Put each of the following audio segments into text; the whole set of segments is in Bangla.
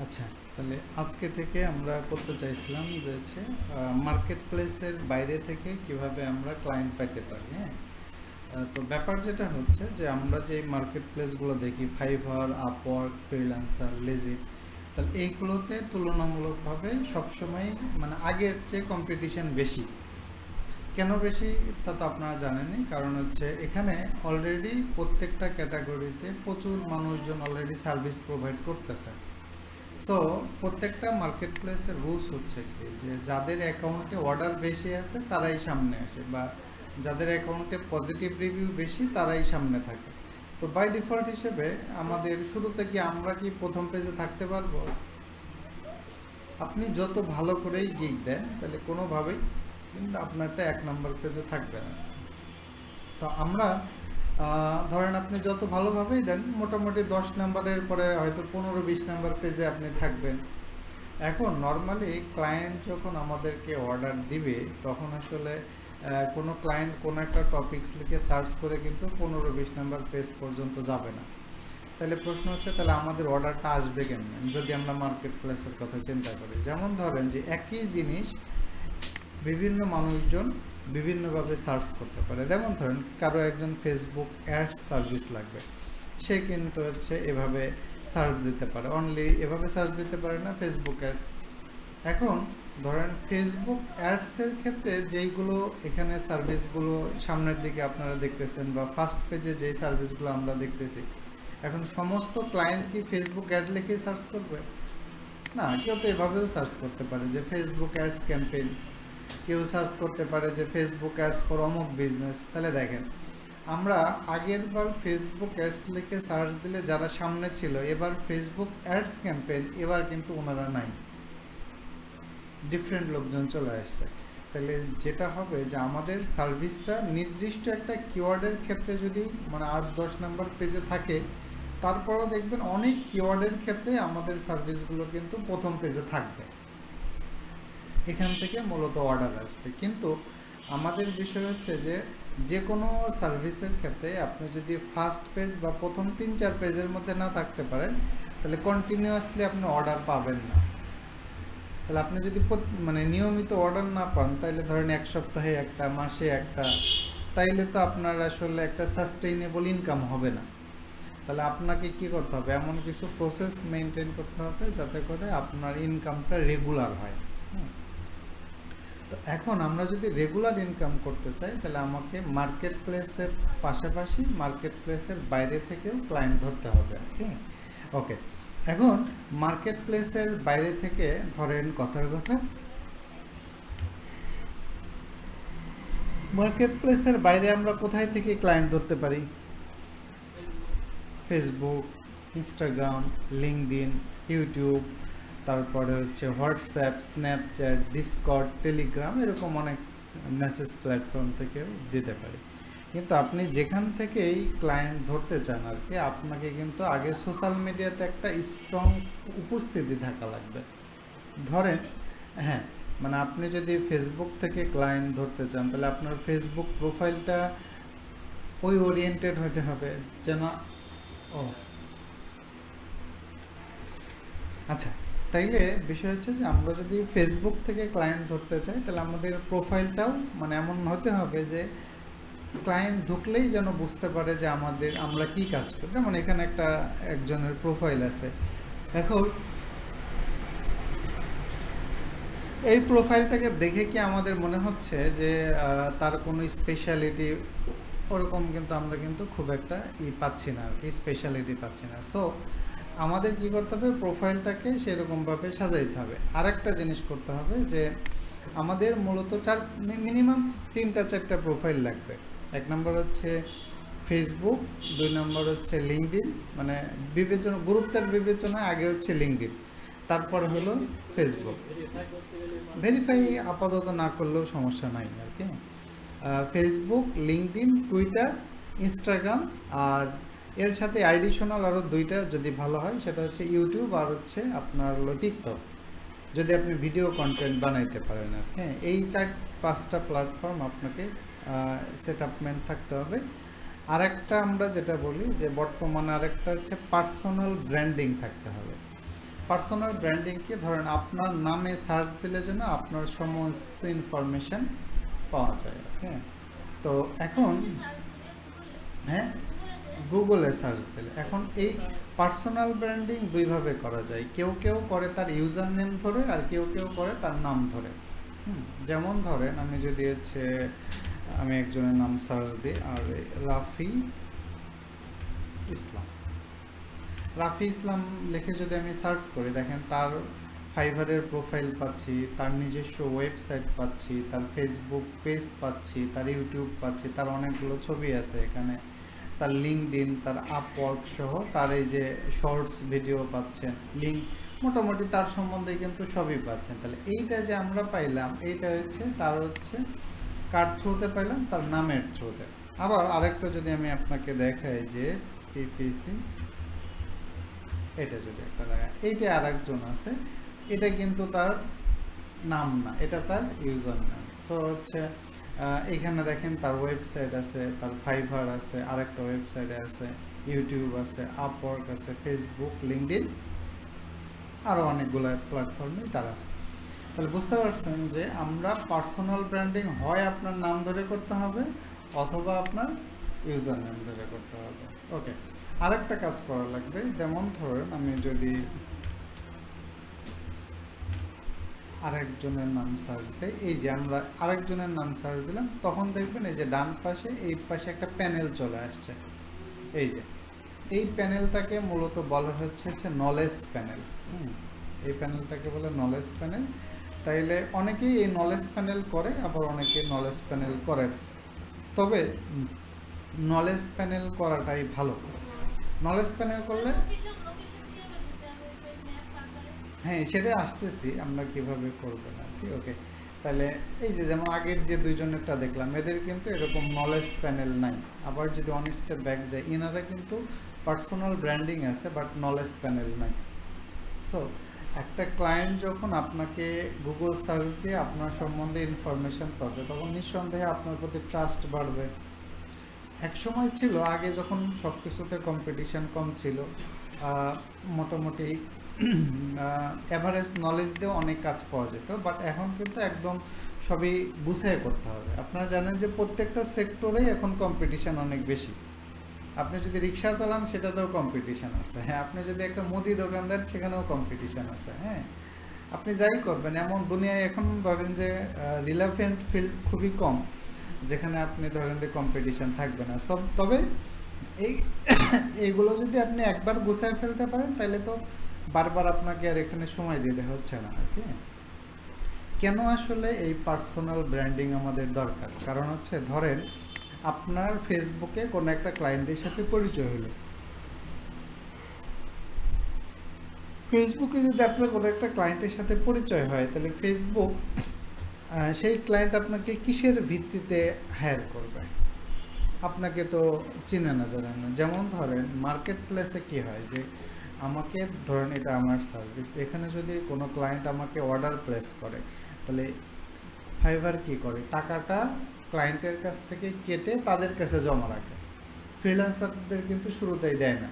আচ্ছা, তাহলে আজকে থেকে আমরা করতে চাইছিলাম যে হচ্ছে মার্কেট প্লেসের বাইরে থেকে কিভাবে আমরা ক্লায়েন্ট পাইতে পারি। হ্যাঁ, তো ব্যাপার যেটা হচ্ছে যে আমরা যে মার্কেট প্লেসগুলো দেখি, ফাইভার, আপওয়ার্ক, ফ্রিল্যান্সার, লেজিট, তাহলে এইগুলোতে তুলনামূলকভাবে সবসময় মানে আগের চেয়ে কম্পিটিশন বেশি। কেন বেশি তা তো আপনারা জানেনই, কারণ হচ্ছে এখানে অলরেডি প্রত্যেকটা ক্যাটাগরিতে প্রচুর মানুষজন অলরেডি সার্ভিস প্রোভাইড করতেছে। সো প্রত্যেকটা মার্কেট প্লেসের রুলস হচ্ছে কি যে যাদের অ্যাকাউন্টে অর্ডার বেশি আছে তারাই সামনে আসে, বা যাদের অ্যাকাউন্টে পজিটিভ রিভিউ বেশি তারাই সামনে থাকে। তো বাই ডিফল্ট হিসেবে আমাদের শুরুতে কি আমরা কি প্রথম পেজে থাকতে পারবো? আপনি যত ভালো করেই গিগ দেন তাহলে কোনোভাবেই কিন্তু আপনারটা 1 নম্বর পেজে থাকবে না। তো আমরা ধরেন আপনি যত ভালোভাবেই দেন মোটামুটি 10 নম্বরের পরে হয়তো 15-20 নম্বর পেজে আপনি থাকবেন। এখন নর্মালি ক্লায়েন্ট যখন আমাদেরকে অর্ডার দিবে তখন আসলে কোনো ক্লায়েন্ট কোনো একটা টপিকস লিখে সার্চ করে কিন্তু 15-20 নম্বর পেজ পর্যন্ত যাবে না। তাহলে প্রশ্ন হচ্ছে তাহলে আমাদের অর্ডারটা আসবে কেমন যদি আমরা মার্কেট প্লেসের কথা চিন্তা করি। যেমন ধরেন যে একই জিনিস বিভিন্ন মানুষজন বিভিন্নভাবে সার্চ করতে পারে। যেমন ধরেন কারো একজন ফেসবুক অ্যাডস সার্ভিস লাগবে, সে কিন্তু হচ্ছে এভাবে সার্চ দিতে পারে, অনলি এভাবে সার্চ দিতে পারে না ফেসবুক অ্যাডস। এখন ধরেন ফেসবুক অ্যাডসের ক্ষেত্রে যেইগুলো এখানে সার্ভিসগুলো সামনের দিকে আপনারা দেখতেছেন বা ফার্স্ট পেজে যেই সার্ভিসগুলো আমরা দেখতেছি, এখন সমস্ত ক্লায়েন্ট কি ফেসবুক অ্যাড লিখে সার্চ করবে? না, কেউ তো এভাবেও সার্চ করতে পারে যে ফেসবুক অ্যাডস ক্যাম্পেইন, কেউ সার্চ করতে পারে যে ফেসবুক অ্যাডস ফর অমুক বিজনেস। তাহলে দেখেন আমরা আগের বার ফেসবুক অ্যাডস লিখে সার্চ দিলে যারা সামনে ছিল, এবার ফেসবুক অ্যাডস ক্যাম্পেইন, এবার কিন্তু ওনারা নাই, ডিফারেন্ট লোকজন চলে আসছে। তাহলে যেটা হবে যে আমাদের সার্ভিসটা নির্দিষ্ট একটা কিওয়ার্ডের ক্ষেত্রে যদি মানে 8-10 নম্বর পেজে থাকে, তারপরেও দেখবেন অনেক কিওয়ার্ডের ক্ষেত্রে আমাদের সার্ভিসগুলো কিন্তু প্রথম পেজে থাকবে। এখান থেকে মূলত অর্ডার আসবে। কিন্তু আমাদের বিষয় হচ্ছে যে যে কোনো সার্ভিসের ক্ষেত্রে আপনি যদি ফার্স্ট পেজ বা প্রথম 3-4 পেজের মধ্যে না থাকতে পারেন তাহলে কন্টিনিউয়াসলি আপনি অর্ডার পাবেন না। তাহলে আপনি যদি মানে নিয়মিত অর্ডার না পান, তাহলে ধরেন 1 সপ্তাহে একটা, মাসে একটা, তাইলে তো আপনার আসলে একটা সাস্টেইনেবল ইনকাম হবে না। তাহলে আপনাকে কি করতে হবে, এমন কিছু প্রসেস মেনটেন করতে হবে যাতে করে আপনার ইনকামটা রেগুলার হয়। তো এখন আমরা যদি রেগুলার ইনকাম করতে চাই তাহলে আমাকে মার্কেট প্লেসের পাশাপাশি মার্কেট প্লেসের বাইরে থেকেও ক্লায়েন্ট ধরতে হবে। ওকে, এখন মার্কেট প্লেসের বাইরে থেকে ধরেন কথার কথা, মার্কেট প্লেসের বাইরে আমরা কোথায় থেকে ক্লায়েন্ট ধরতে পারি? ফেসবুক, ইনস্টাগ্রাম, লিঙ্কডইন, ইউটিউব, তারপরে হচ্ছে হোয়াটসঅ্যাপ, স্ন্যাপচ্যাট, ডিসকর্ড, টেলিগ্রাম, এরকম অনেক মেসেজ প্ল্যাটফর্ম থেকেও দিতে পারি। কিন্তু আপনি যেখান থেকেই ক্লায়েন্ট ধরতে চান আর কি, আপনাকে কিন্তু আগে সোশ্যাল মিডিয়াতে একটা স্ট্রং উপস্থিতি থাকা লাগবে। ধরেন, হ্যাঁ, মানে আপনি যদি ফেসবুক থেকে ক্লায়েন্ট ধরতে চান তাহলে আপনার ফেসবুক প্রোফাইলটা ওই ওরিয়েন্টেড হতে হবে যেন, ও আচ্ছা, তাইলে বিষয় হচ্ছে যে আমরা যদি ফেসবুক থেকে ক্লায়েন্ট ধরতে চাই তাহলে আমাদের প্রোফাইলটাও মানে এমন হতে হবে যে ক্লায়েন্ট ঢুকলেই যেন বুঝতে পারে যে আমরা কি কাজ করি। যেমন এখানে একজনের প্রোফাইল আছে। এখন এই প্রোফাইলটাকে দেখে কি আমাদের মনে হচ্ছে যে তার কোনো স্পেশালিটি, ওরকম কিন্তু আমরা কিন্তু খুব একটা পাচ্ছি না আর কি, স্পেশালিটি পাচ্ছি না। সো আমাদের কি করতে হবে, প্রোফাইলটাকে সেরকমভাবে সাজাইতে হবে। আরেকটা জিনিস করতে হবে যে আমাদের মূলত মিনিমাম 3-4টা প্রোফাইল লাগবে। 1 নম্বর হচ্ছে ফেসবুক, 2 নম্বর হচ্ছে লিঙ্কডইন, মানে গুরুত্বের বিবেচনায় আগে হচ্ছে লিঙ্কডইন, তারপর হলো ফেসবুক। ভেরিফাই আপাতত না করলেও সমস্যা নাই আর কি। ফেসবুক, লিঙ্কডইন, টুইটার, ইনস্টাগ্রাম, আর এর সাথে অ্যাডিশনাল আরও 2টা যদি ভালো হয় সেটা হচ্ছে ইউটিউব আর হচ্ছে আপনার হলো টিকটক, যদি আপনি ভিডিও কন্টেন্ট বানাইতে পারেন আর হ্যাঁ। এই 4-5টা প্ল্যাটফর্ম আপনাকে সেট আপমেন্ট থাকতে হবে। আরেকটা আমরা যেটা বলি যে বর্তমানে আরেকটা হচ্ছে পার্সোনাল ব্র্যান্ডিং থাকতে হবে। পার্সোনাল ব্র্যান্ডিংকে ধরেন আপনার নামে সার্চ দিলে যেন আপনার সমস্ত ইনফরমেশন পাওয়া যায়। ওকে, তো এখন হ্যাঁ গুগলে সার্চ দিলে এখন এই পার্সোনাল ব্র্যান্ডিং দুইভাবে করা যায়, কেউ কেউ করে তার ইউজার নেম ধরে আর কেউ কেউ করে তার নাম ধরে। যেমন ধরেন আমি যদি হচ্ছে আমি একজনের নাম সার্চ দিই আর রাফি ইসলাম, রাফি ইসলাম লিখে যদি আমি সার্চ করি, দেখেন তার ফাইভারের প্রোফাইল পাচ্ছি, তার নিজস্ব ওয়েবসাইট পাচ্ছি, তার ফেসবুক পেজ পাচ্ছি, তার ইউটিউব পাচ্ছি, তার অনেকগুলো ছবি আছে এখানে, তার লিঙ্কডইন, তার আপওয়ার্ক সহ তার এই যে শর্টস ভিডিও পাচ্ছেন, লিঙ্ক, মোটামুটি তার সম্বন্ধে কিন্তু সবই পাচ্ছেন। তাহলে এইটা যে আমরা পাইলাম এইটা হচ্ছে তার হচ্ছে কার থ্রুতে পাইলাম, তার নামের থ্রুতে। আবার আরেকটা যদি আমি আপনাকে দেখাই যে পিপিসি, এটা যদি একটা দেখা, এইটা আরেকজন আছে, এটা কিন্তু তার নাম না, এটা তার ইউজার নাম। সো হচ্ছে এখানে দেখেন তার ওয়েবসাইট আছে, তার ফাইভার আছে, আরেকটা ওয়েবসাইটে আছে, ইউটিউব আছে, আপওয়ার্ক আছে, ফেসবুক, লিঙ্কডইন, আরও অনেকগুলো প্ল্যাটফর্মে তার আছে। তাহলে বুঝতে পারছেন যে আমরা পার্সোনাল ব্র্যান্ডিং হয় আপনার নাম ধরে করতে হবে অথবা আপনার ইউজার নেম ধরে করতে হবে। ওকে, আরেকটা কাজ করা লাগবে, যেমন ধরেন আমি যদি আরেকজনের নাম সার্চ দিই, এই যে আমরা আরেকজনের নাম সার্চ দিলাম, তখন দেখবেন এই যে ডান পাশে এই পাশে একটা প্যানেল চলে আসছে। এই যে এই প্যানেলটাকে মূলত বলা হচ্ছে নলেজ প্যানেল। এই প্যানেলটাকে বলে নলেজ প্যানেল। তাইলে অনেকেই এই নলেজ প্যানেল করে, আবার অনেকে নলেজ প্যানেল করে, তবে নলেজ প্যানেল করাটাই ভালো। নলেজ প্যানেল করলে হ্যাঁ সেটা আসতেছি আমরা কিভাবে করবেন আর কি। ওকে, তাহলে এই যে যেমন আগের যে দুইজনেরটা দেখলাম, এদের কিন্তু এরকম নলেজ প্যানেল নাই। আবার যদি অন স্টেপ ব্যাক যায়, এনারা কিন্তু পার্সোনাল ব্র্যান্ডিং আছে বাট নলেজ প্যানেল নাই। সো একটা ক্লায়েন্ট যখন আপনাকে গুগল সার্চ দিয়ে আপনার সম্বন্ধে ইনফরমেশন পাবে, তখন নিঃসন্দেহে আপনার প্রতি ট্রাস্ট বাড়বে। এক সময় ছিল আগে যখন সব কিছুতে কম্পিটিশন কম ছিল, মোটামুটি অ্যাভারেজ নলেজ দিয়ে অনেক কাজ পাওয়া যেত, বাট এখন কিন্তু একদম সবই গুছিয়ে করতে হবে। আপনারা জানেন যে প্রত্যেকটা সেক্টরেই এখন কম্পিটিশন অনেক বেশি। আপনি যদি রিক্সা চালান সেটাতেও কম্পিটিশান আছে, হ্যাঁ, আপনি যদি একটা মুদি দোকানদার সেখানেও কম্পিটিশান আছে, হ্যাঁ, আপনি যাই করবেন, এমন দুনিয়ায় এখন ধরেন যে রিলেভেন্ট ফিল্ড খুবই কম যেখানে আপনি ধরেন যে কম্পিটিশান থাকবে না সব। তবে এইগুলো যদি আপনি একবার গুছায় ফেলতে পারেন তাহলে তো বারবার আপনাকে আর এখানে সময় দিতে হচ্ছে না আর কি। কেন আসলে এই পার্সোনাল ব্র্যান্ডিং আমাদের দরকার? কারণ হচ্ছে ধরেন আপনার ফেসবুকে কোনো একটা ক্লায়েন্টের সাথে পরিচয় হলো, ফেসবুকে যদি আপনার কোনো একটা ক্লায়েন্টের সাথে পরিচয় হয়, তাহলে ফেসবুক সেই ক্লায়েন্ট আপনাকে কিসের ভিত্তিতে হায়ার করবে? আপনাকে তো চিনে না, জানেন না। যেমন ধরেন মার্কেট প্লেসে কী হয় যে আমাকে ধরেন এটা আমার সার্ভিস, এখানে যদি কোনো ক্লায়েন্ট আমাকে অর্ডার প্লেস করে, তাহলে ফাইবার কী করে, টাকাটা ক্লায়েন্টের কাছ থেকে কেটে তাদের কাছে জমা রাখে। ফ্রিল্যান্সারদের কিন্তু শুরুতেই দেয় না।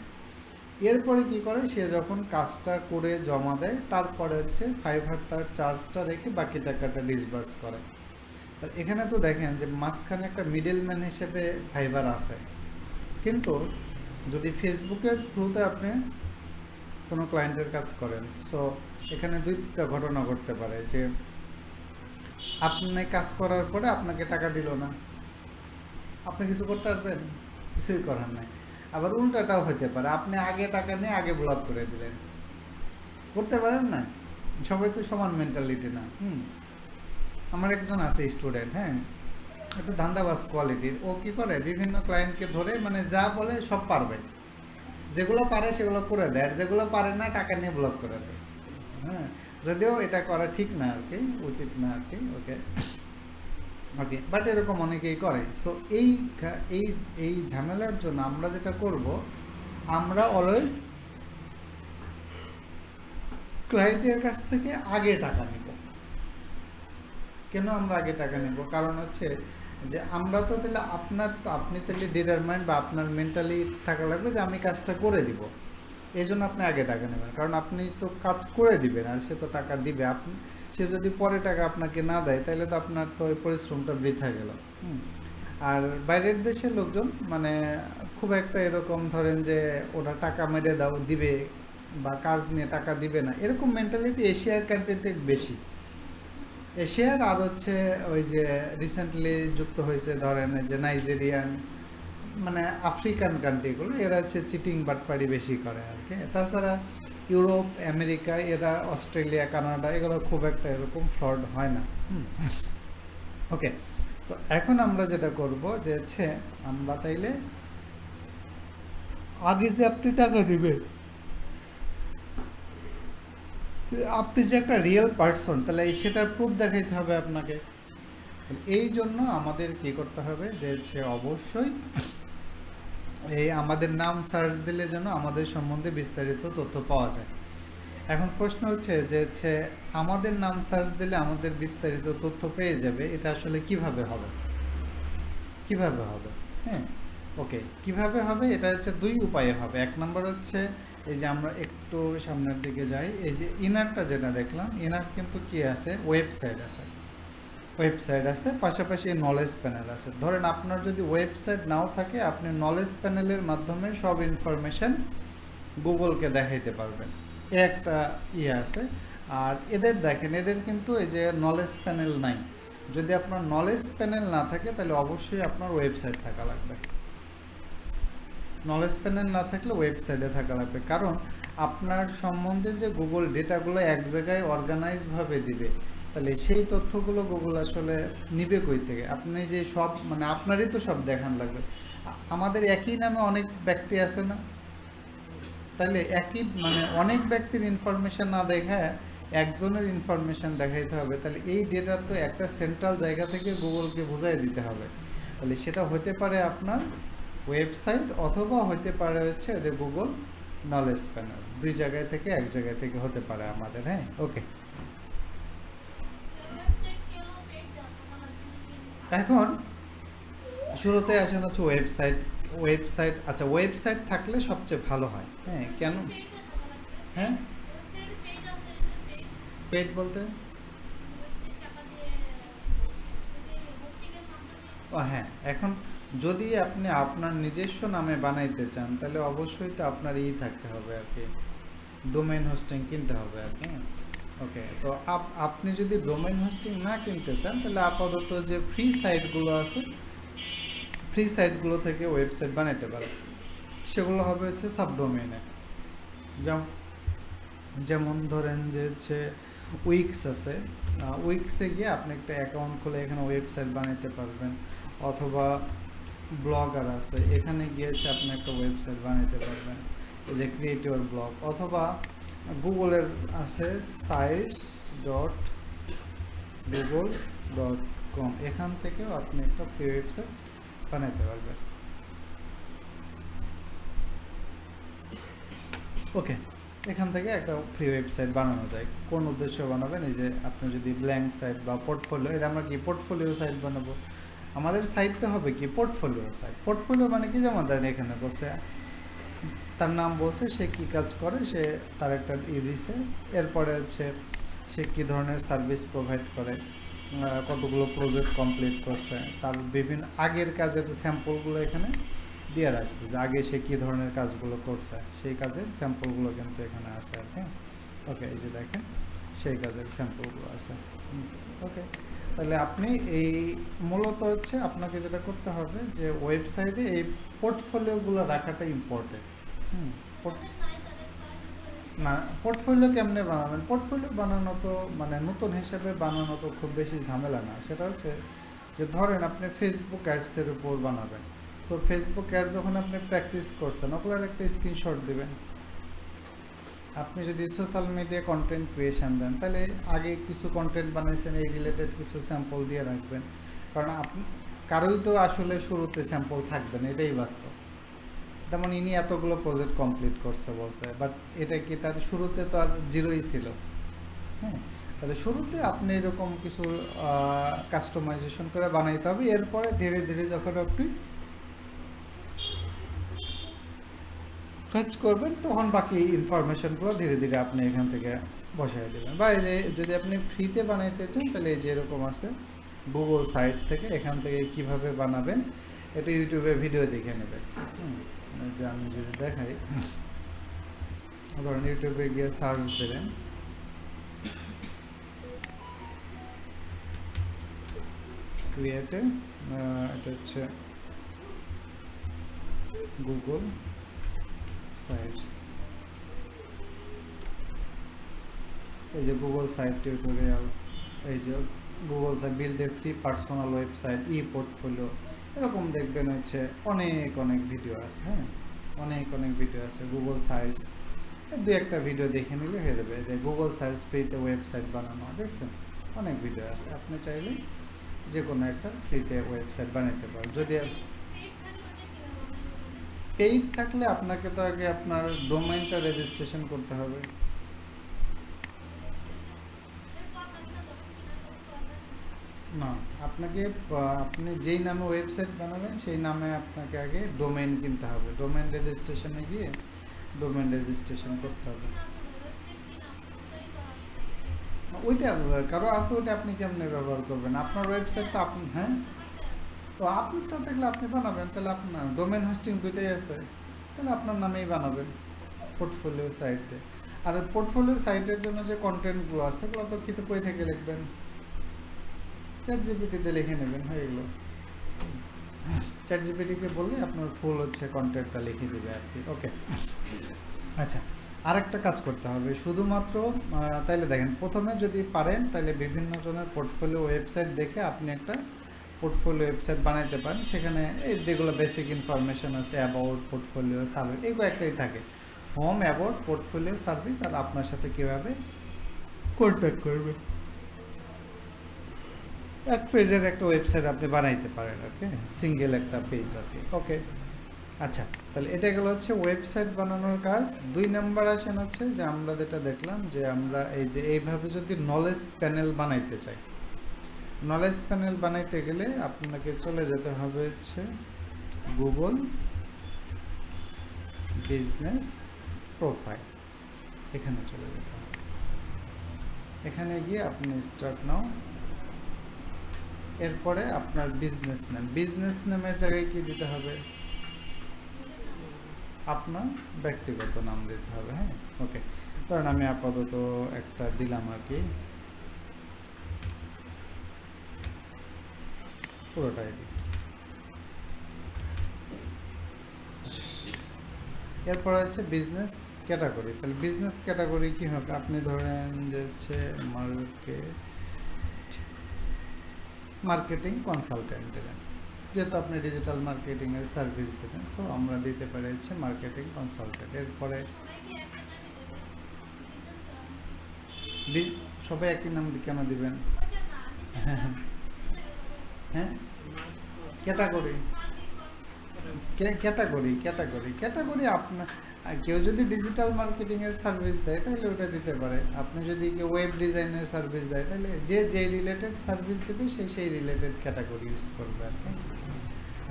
এরপরে কি করে, সে যখন কাজটা করে জমা দেয় তারপরে হচ্ছে ফাইবার তার চার্জটা রেখে বাকি টাকাটা ডিসবার্স করে। এখানে তো দেখেন যে মাঝখানে একটা মিডলম্যান হিসেবে ফাইবার আছে। কিন্তু যদি ফেসবুকের থ্রুতে আপনি কোনো ক্লায়েন্টের কাজ করেন, সো এখানে দুইটা ঘটনা ঘটতে পারে যে আপনি কাজ করার পরে আপনাকে টাকা দিল না, আপনি কিছু করতে পারবেন? কিছুই করার নাই। আবার উল্টাটাও হতে পারে, আপনি আগে টাকা নিয়ে আগে ব্লক করে দিলেন, করতে পারেন না। সবাই তো সমান মেন্টালিটি না। আমার একজন আছে স্টুডেন্ট, হ্যাঁ, একটু ধান্দাবাজ কোয়ালিটির। ও কি করে, বিভিন্ন ক্লায়েন্টকে ধরে মানে যা বলে সব পারবে, যেগুলো পারে সেগুলো করে দেয়, আর যেগুলো পারে না টাকা নিয়ে ব্লক করে দেয়। হ্যাঁ, যদিও এটা করা ঠিক না আর কি, উচিত না আর কি। ওকে ওকে, বাট এরকম অনেকেই করে। সো এই এই এই ঝামেলার জন্য আমরা যেটা করব, আমরা অলওয়েজ ক্লায়েন্টের কাছ থেকে আগে টাকা নেব। কেন আমরা আগে টাকা নেব? কারণ হচ্ছে যে আমরা তো তাহলে আপনি তাহলে ডিটারমাইন্ড বা আপনার মেন্টালি থাকা লাগবে যে আমি কাজটা করে দিব। এই জন্য আপনি আগে টাকা নেবেন, কারণ আপনি তো কাজ করে দিবেন আর সে তো টাকা দিবে। আপনি সে যদি পরে টাকা আপনাকে না দেয় তাহলে তো আপনার তো ওই পরিশ্রমটা বৃথা গেল। আর বাইরের দেশের লোকজন মানে খুব একটা এরকম ধরেন যে ওরা টাকা মেরে দাও দিবে বা কাজ নিয়ে টাকা দিবে না, এরকম মেন্টালিটি এশিয়ার কান্ট্রিতে বেশি। এশিয়ার আর হচ্ছে ওই যে রিসেন্টলি যুক্ত হয়েছে ধরেন যে নাইজেরিয়ান, মানে আফ্রিকান কান্ট্রিগুলো, এরা হচ্ছে চিটিং বাটপাড়ি বেশি করে আর কি। তাছাড়া ইউরোপ, আমেরিকা, এরা অস্ট্রেলিয়া, কানাডা, এগুলো খুব একটা এরকম ফ্রড হয় না। ওকে, তো এখন আমরা যেটা করব যে হচ্ছে আমরা তাইলে আগে যে আপনি টাকা দিবেন, আপনি যে একটা রিয়েল পার্সন, তাহলে সেটার প্রুফ দেখাইতে হবে আপনাকে। এই জন্য আমাদের কি করতে হবে যে হচ্ছে অবশ্যই এই আমাদের নাম সার্চ দিলে যেন আমাদের সম্বন্ধে বিস্তারিত তথ্য পাওয়া যায়। এখন প্রশ্ন হচ্ছে যে হচ্ছে আমাদের নাম সার্চ দিলে আমাদের বিস্তারিত তথ্য পেয়ে যাবে, এটা আসলে কিভাবে হবে? কিভাবে হবে? হ্যাঁ, ওকে, কিভাবে হবে? এটা হচ্ছে দুই উপায়ে হবে। এক নম্বর হচ্ছে এই যে আমরা একটু সামনের দিকে যাই, এই যে ইনারটা যেটা দেখলাম, ইনার কিন্তু কি আছে, ওয়েবসাইট আছে, ওয়েবসাইট আছে, পাশাপাশি নলেজ প্যানেল আছে। ধরেন আপনার যদি ওয়েবসাইট নাও থাকে, আপনি নলেজ প্যানেলের মাধ্যমে সব ইনফরমেশন গুগলকে দেখাইতে পারবেন, এ একটা ইয়ে আছে। আর এদের দেখেন, এদের কিন্তু এই যে নলেজ প্যানেল নাই। যদি আপনার নলেজ প্যানেল না থাকে তাহলে অবশ্যই আপনার ওয়েবসাইট থাকা লাগবে। নলেজ প্যানেল না থাকলে ওয়েবসাইটে থাকা লাগবে, কারণ আপনার সম্বন্ধে যে গুগল ডেটাগুলো এক জায়গায় অর্গানাইজভাবে দিবে, তাহলে সেই তথ্যগুলো গুগল আসলে নিবে কই থেকে? আপনি যে সব মানে আপনারই তো সব দেখান লাগবে। আমাদের একই নামে অনেক ব্যক্তি আছে না? তাহলে একই মানে অনেক ব্যক্তির ইনফরমেশন না দেখায় একজনের ইনফরমেশন দেখাইতে হবে, তাহলে এই ডেটা তো একটা সেন্ট্রাল জায়গা থেকে গুগলকে বোঝাই দিতে হবে। তাহলে সেটা হতে পারে আপনার ওয়েবসাইট, অথবা হতে পারে হচ্ছে ওদের গুগল নলেজ প্যানেল, দুই জায়গায় থেকে এক জায়গায় থেকে হতে পারে আমাদের। হ্যাঁ, ওকে। এখন শুরুতে আসেন হচ্ছে ওয়েবসাইট। ওয়েবসাইট, আচ্ছা, ওয়েবসাইট থাকলে সবচেয়ে ভালো হয়। হ্যাঁ, কেন? হ্যাঁ, পেড বলতে? ও হ্যাঁ, এখন যদি আপনি আপনার নিজস্ব নামে বানাইতে চান তাহলে অবশ্যই তো আপনার থাকতে হবে আর কি, ডোমেইন হোস্টিং কিনতে হবে আর কি। ওকে, তো আপনি যদি ডোমেইন হোস্টিং না কিনতে চান তাহলে আপাতত যে ফ্রি সাইটগুলো আছে, ফ্রি সাইটগুলো থেকে ওয়েবসাইট বানাইতে পারেন। সেগুলো হবে হচ্ছে সাবডোমেইনে। যেমন ধরেন যে হচ্ছে উইক্স আছে, উইক্সে গিয়ে আপনি একটা অ্যাকাউন্ট খুলে এখানে ওয়েবসাইট বানাইতে পারবেন, অথবা ব্লগার আছে, এখানে গিয়েছে আপনি একটা ওয়েবসাইট বানাইতে পারবেন, এই যে ক্রিয়েট ইউর ব্লগ, অথবা গুগলের আছে sites.google.com, এখান থেকেও আপনি একটা ফ্রি ওয়েবসাইট বানাইতে পারবেন। ওকে, এখান থেকে একটা ফ্রি ওয়েবসাইট বানানো যায়। কোন উদ্দেশ্যে বানাবেন? এই যে আপনি যদি ব্ল্যাঙ্ক সাইট বা পোর্টফোলিও, এই আমরা কি পোর্টফোলিও সাইট বানাবো, আমাদের সাইটটা হবে কি পোর্টফোলিও সাইট। পোর্টফোলিও মানে কি, যেমন ধরেন এখানে বলছে, তার নাম বলছে, সে কি কাজ করে, সে তার একটা দিছে, এরপরে হচ্ছে সে কি ধরনের সার্ভিস প্রোভাইড করে, কতগুলো প্রজেক্ট কমপ্লিট করছে, তার বিভিন্ন আগের কাজের স্যাম্পলগুলো এখানে দিয়ে রাখছে, যে আগে সে কী ধরনের কাজগুলো করছে, সেই কাজের স্যাম্পলগুলো কিন্তু এখানে আছে আর কি। ওকে, এই যে দেখেন সেই কাজের স্যাম্পলগুলো আছে। ওকে, তাহলে আপনি এই মূলত হচ্ছে আপনাকে যেটা করতে হবে যে ওয়েবসাইটে এই পোর্টফোলিওগুলো রাখাটা ইম্পর্টেন্ট। না, পোর্টফোলিও কেমনে বানাবেন? পোর্টফোলিও বানানো তো মানে নতুন হিসেবে বানানো তো খুব বেশি ঝামেলা না। সেটা হচ্ছে যে ধরেন আপনি ফেসবুক অ্যাডসের উপর বানাবেন, সো ফেসবুক অ্যাড যখন আপনি প্র্যাকটিস করছেন, ওগুলোর একটা স্ক্রিনশট দিবেন। আপনি যদি সোশ্যাল মিডিয়া কন্টেন্ট ক্রিয়েশন দেন, তাহলে আগে কিছু কন্টেন্ট বানাইছেন, এই রিলেটেড কিছু স্যাম্পল দিয়ে রাখবেন, কারণ আপনি কারোই তো আসলে শুরুতে স্যাম্পল থাকবে না, এটাই বাস্তব। যেমন ইনি এতগুলো প্রজেক্ট কমপ্লিট করছে বলছে, বাট এটা কি তার শুরুতে তো আর জিরোই ছিল। হ্যাঁ, তাহলে শুরুতে আপনি এরকম কিছু কাস্টমাইজেশন করে বানাইতে হবে, এরপরে ধীরে ধীরে যখন আপনি কাজ করবেন তখন বাকি ইনফরমেশনগুলো ধীরে ধীরে আপনি এখান থেকে বসায় দেবেন। বা যদি আপনি ফ্রিতে বানাইতে চান তাহলে এই যে এরকম আছে গুগল সাইট থেকে, এখান থেকে কিভাবে বানাবেন এটা ইউটিউবে ভিডিও দেখে নেবেন। যে আমি যদি দেখাই, ধরেন ইউটিউবে গিয়ে সার্চ দেবেন ক্রিয়েটে, এটা হচ্ছে গুগল সাইটস, এই যে গুগল সাইট টিউটোরিয়াল, এই যে Google site build a free personal website, e portfolio, এরকম দেখবেন হচ্ছে অনেক ভিডিও আছে। হ্যাঁ, অনেক ভিডিও আছে গুগল সাইটস, দু একটা ভিডিও দেখে নিলে হয়ে যাবে। যে গুগল সাইটস ফ্রিতে ওয়েবসাইট বানানো, দেখছেন অনেক ভিডিও আছে, আপনি চাইলে যে কোনো একটা ফ্রিতে ওয়েবসাইট বানাতে পারেন। যদি পেইড থাকলে আপনাকে তো আগে আপনার ডোমেইনটা রেজিস্ট্রেশন করতে হবে। না, আপনাকে আপনি যেই নামে ওয়েবসাইট বানাবেন সেই নামে আপনাকে আগে ডোমেইন কিনতে হবে। ডোমেইন রেজিস্ট্রেশনে গিয়ে ডোমেইন রেজিস্ট্রেশন করতে হবে। ওইটা কারো আছে, ওইটা আপনি কেমনে ব্যবহার করবেন? আপনার ওয়েবসাইট তো আপনি, হ্যাঁ, তো আপনারটা দেখলে আপনি বানাবেন, তাহলে আপনার ডোমেইন হোস্টিং দুইটাই আছে, তাহলে আপনার নামেই বানাবেন পোর্টফোলিও সাইটে। আর পোর্টফোলিও সাইটের জন্য যে কন্টেন্টগুলো আছে সেগুলো তো কিন্তু কই থেকে লিখবেন? চ্যাটজিপিটিতে লিখে নেবেন, হয়ে গেল। চ্যাটজিপিটিকে বললে আপনার ফুল হচ্ছে কন্টেন্টটা লিখে দেবে আর কি। ওকে, আচ্ছা, আরেকটা কাজ করতে হবে শুধুমাত্র, তাইলে দেখেন প্রথমে যদি পারেন তাহলে বিভিন্ন জনের পোর্টফোলিও ওয়েবসাইট দেখে আপনি একটা পোর্টফোলিও ওয়েবসাইট বানাইতে পারেন। সেখানে এই যেগুলো বেসিক ইনফরমেশন আছে, অ্যাবাউট, পোর্টফোলিও, সার্ভিস, এই কয়েকটাই থাকে, হোম, অ্যাবাউট, পোর্টফোলিও, সার্ভিস, আর আপনার সাথে কীভাবে কন্ট্যাক্ট করবে। এক পেজের একটা ওয়েবসাইট আপনি বানাইতে পারেন আর কি, সিঙ্গেল একটা পেজ আর কি। ওকে, আচ্ছা, তাহলে এটা গেলো হচ্ছে ওয়েবসাইট বানানোর কাজ। 2 নম্বর আসেন হচ্ছে যে আমরা যেটা দেখলাম যে আমরা এই যে এইভাবে যদি নলেজ প্যানেল বানাইতে চাই, নলেজ প্যানেল বানাইতে গেলে আপনাকে চলে যেতে হবে হচ্ছে গুগল বিজনেস প্রোফাইল, এখানে চলে যেতে হবে। এখানে গিয়ে আপনি স্টার্ট নাও, এরপরে আপনার বিজনেস নেমের জায়গায় কি দিতে হবে? আপনার ব্যক্তিগত নাম দিতে হবে। হ্যাঁ, ওকে, কারণ আমি আপাতত একটা দিলাম আর কি, পুরোটাই দিই। এরপর হচ্ছে বিজনেস ক্যাটাগরি। তাহলে বিজনেস ক্যাটাগরি কি হবে? আপনি ধরেন যে হচ্ছে মার্কেটিং কনসালটেন্ট দেবেন, যেহেতু আপনি ডিজিটাল মার্কেটিংয়ের সার্ভিস দেবেন, সো আমরা দিতে পারি হচ্ছে মার্কেটিং কনসালটেন্ট। এরপরে সবাই একই নাম কেন দিবেন? হ্যাঁ, ক্যাটাগরি আপনার কেউ যদি ডিজিটাল মার্কেটিংয়ের সার্ভিস দেয় তাহলে ওটা দিতে পারে। আপনি যদি কেউ ওয়েব ডিজাইনের সার্ভিস দেয় তাহলে যে রিলেটেড সার্ভিস দেবে সেই রিলেটেড ক্যাটাগরি ইউজ করবে আর কি।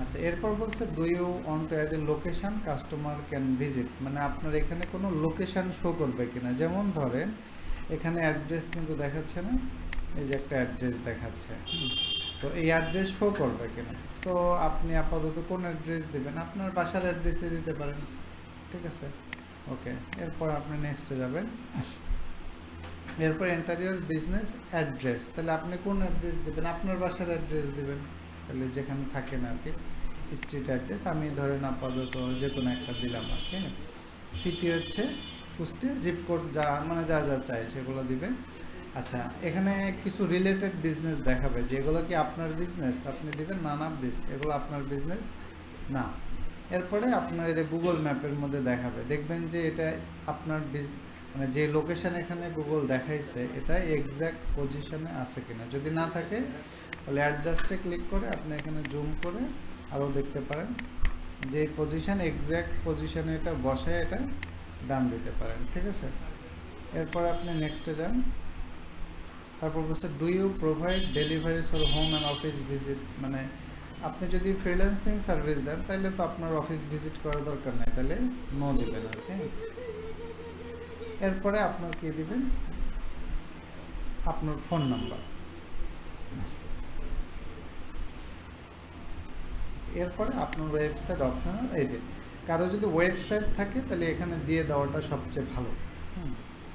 আচ্ছা, এরপর বলছে do you want to add a location customer can visit, মানে আপনার এখানে কোনো লোকেশন শো করবে কিনা। যেমন ধরেন এখানে অ্যাড্রেস কিন্তু দেখাচ্ছে না, এই যে একটা অ্যাড্রেস দেখাচ্ছে, তো এই অ্যাড্রেস শো করবে কিনা। সো আপনি আপাতত কোন অ্যাড্রেস দেবেন? আপনার বাসার অ্যাড্রেসে দিতে পারেন, ঠিক আছে। ওকে, এরপর আপনি নেক্সটে যাবেন। এরপর এন্টার ইউর বিজনেস অ্যাড্রেস, তাহলে আপনি কোন অ্যাড্রেস দেবেন? আপনার বাসার অ্যাড্রেস দেবেন, তাহলে যেখানে থাকেন আর কি, স্ট্রিট অ্যাড্রেস। আমি ধরেন আপাতত যে কোনো একটা দিলাম আর কি। সিটি হচ্ছে কুষ্টিয়া, জিপ কোড যা মানে যা চাই সেগুলো দিবেন। আচ্ছা, এখানে কিছু রিলেটেড বিজনেস দেখাবে, যেগুলো কি আপনার বিজনেস, আপনি দিবেন না এগুলো আপনার বিজনেস না। এরপরে আপনার এই গুগল ম্যাপের মধ্যে দেখাবে, দেখবেন যে এটা আপনার মানে যে লোকেশন এখানে গুগল দেখাইছে এটা এক্স্যাক্ট পজিশনে আছে কিনা। যদি না থাকে তাহলে অ্যাডজাস্টে ক্লিক করে আপনি এখানে জুম করে আরও দেখতে পারেন যে পজিশন এক্স্যাক্ট পজিশনে এটা বসায় এটা ডান দিতে পারেন, ঠিক আছে। এরপর আপনি নেক্সটে যান। তারপর বলছে do you provide deliveries for home and office visit, মানে আপনি যদি ফ্রিল্যান্সিং সার্ভিস দেন তাহলে তো আপনার অফিস ভিজিট করার দরকার নাই, তাহলে নো দিবেন আর কি। এরপরে আপনার কি দিবেন, আপনার ফোন নাম্বার। এরপরে আপনার ওয়েবসাইট অপশনাল এই দিন। কারো যদি ওয়েবসাইট থাকে তাহলে এখানে দিয়ে দেওয়াটা সবচেয়ে ভালো।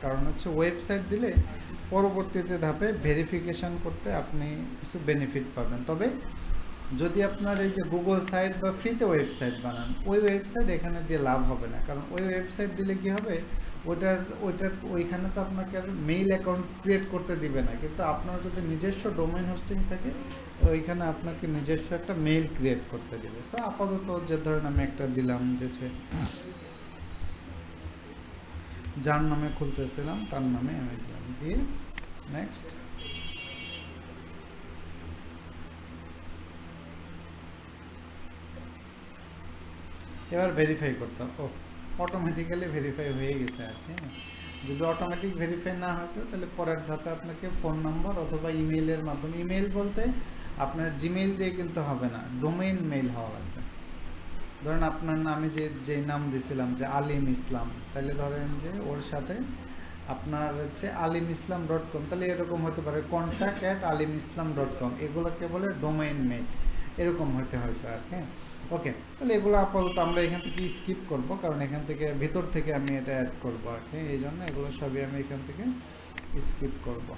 কারণ হচ্ছে ওয়েবসাইট দিলে পরবর্তীতে ধাপে ভেরিফিকেশন করতে আপনি কিছু বেনিফিট পাবেন। তবে যদি আপনার এই যে গুগল সাইট বা ফ্রিতে ওয়েবসাইট বানান, ওই ওয়েবসাইট এখানে দিয়ে লাভ হবে না। কারণ ওই ওয়েবসাইট দিলে কি হবে, ওইখানে তো আপনাকে আর মেইল অ্যাকাউন্ট ক্রিয়েট করতে দিবে না। কিন্তু আপনার যদি নিজস্ব ডোমেইন হোস্টিং থাকে ওইখানে আপনাকে নিজস্ব একটা মেইল ক্রিয়েট করতে দেবে। সো আপাতত যে ধরেন আমি একটা দিলাম, যে যার নামে খুলতেছিলাম তার নামে আমি দিলাম, দিয়ে নেক্সট। এবার ভেরিফাই করতাম, ও অটোমেটিক্যালি ভেরিফাই হয়ে গেছে আর কি। যদি অটোমেটিক ভেরিফাই না হতো তাহলে পরের ধাপে আপনাকে ফোন নাম্বার অথবা ইমেইলের মাধ্যমে, ইমেইল বলতে আপনার জিমেইল দিয়ে কিন্তু হবে না, ডোমেইন মেইল হওয়া লাগবে। ধরেন আপনার আমি যে নাম দিয়েছিলাম যে আলিম ইসলাম, তাহলে ধরেন যে ওর সাথে আপনার হচ্ছে alimislam.com, তাহলে এরকম হতে পারে contact@alimislam.com, এগুলোকে বলে ডোমেইন মেইল, এরকম হতে হয়তো আর হ্যাঁ। ওকে, তাহলে এগুলো আপাতত আমরা এখান থেকে স্কিপ করব, কারণ এখান থেকে ভিতর থেকে আমি এটা অ্যাড করবো আর কি, এই জন্য এগুলো সবই আমি এখান থেকে স্কিপ করব।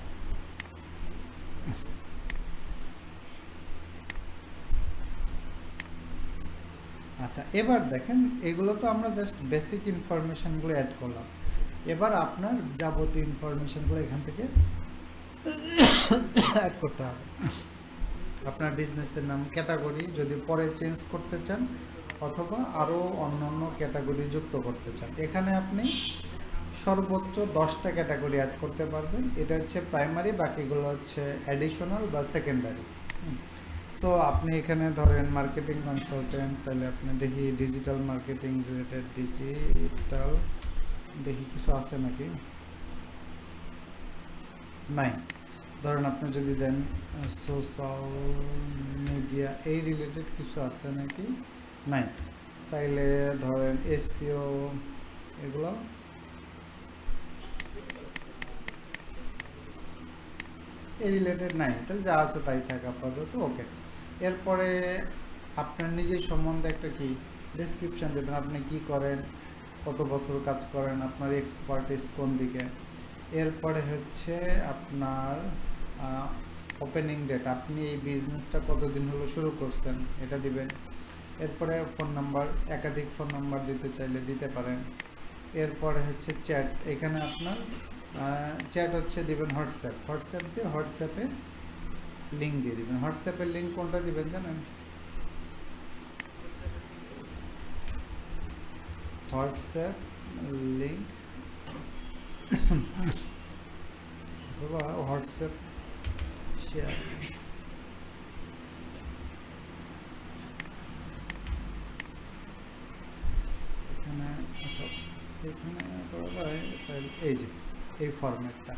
আচ্ছা, এবার দেখেন এগুলো তো আমরা জাস্ট বেসিক ইনফরমেশনগুলো অ্যাড করলাম। এবার আপনার যাবতীয় ইনফরমেশনগুলো এখান থেকে অ্যাড করতে হবে। আপনার বিজনেসের নাম, ক্যাটাগরি যদি পরে চেঞ্জ করতে চান অথবা আরও অন্য ক্যাটাগরি যুক্ত করতে চান, এখানে আপনি সর্বোচ্চ 10টা ক্যাটাগরি অ্যাড করতে পারবেন। এটা হচ্ছে প্রাইমারি, বাকিগুলো হচ্ছে অ্যাডিশনাল বা সেকেন্ডারি। সো আপনি এখানে ধরেন মার্কেটিং কনসালটেন্ট, তাহলে আপনি দেখি ডিজিটাল মার্কেটিং রিলেটেড, ডিজিটাল দেখি কিছু আছে নাকি, নাই। ধরেন আপনি যদি দেন সোশ্যাল মিডিয়া এই রিলেটেড কিছু আছে নাকি, নাই। তাইলে ধরেন এসইও এগুলো, এই রিলেটেড নাই, তাহলে যা আছে তাই থাকে আপাতত। ওকে, এরপরে আপনার নিজের সম্বন্ধে একটা কি ডেসক্রিপশান দেবেন, আপনি কি করেন, কত বছর কাজ করেন, আপনার এক্সপার্টিস কোন দিকে। এরপরে হচ্ছে আপনার ওপেনিং ডেট, আপনি এই বিজনেসটা কতদিন হলো শুরু করছেন এটা দিবেন। এরপরে ফোন নাম্বার, একাধিক ফোন নাম্বার দিতে চাইলে দিতে পারেন। এরপরে হচ্ছে চ্যাট, এখানে আপনার চ্যাট হচ্ছে দিবেন হোয়াটসঅ্যাপ দিয়ে হোয়াটসঅ্যাপে লিঙ্ক দিয়ে দিবেন। হোয়াটসঅ্যাপের লিঙ্ক কোনটা দিবেন জানেন, হোয়াটসঅ্যাপ লিঙ্ক অথবা হোয়াটসঅ্যাপ শেয়ার। এখানে আচ্ছা, এখানে করা যায়, এই যে এই ফরম্যাটটা,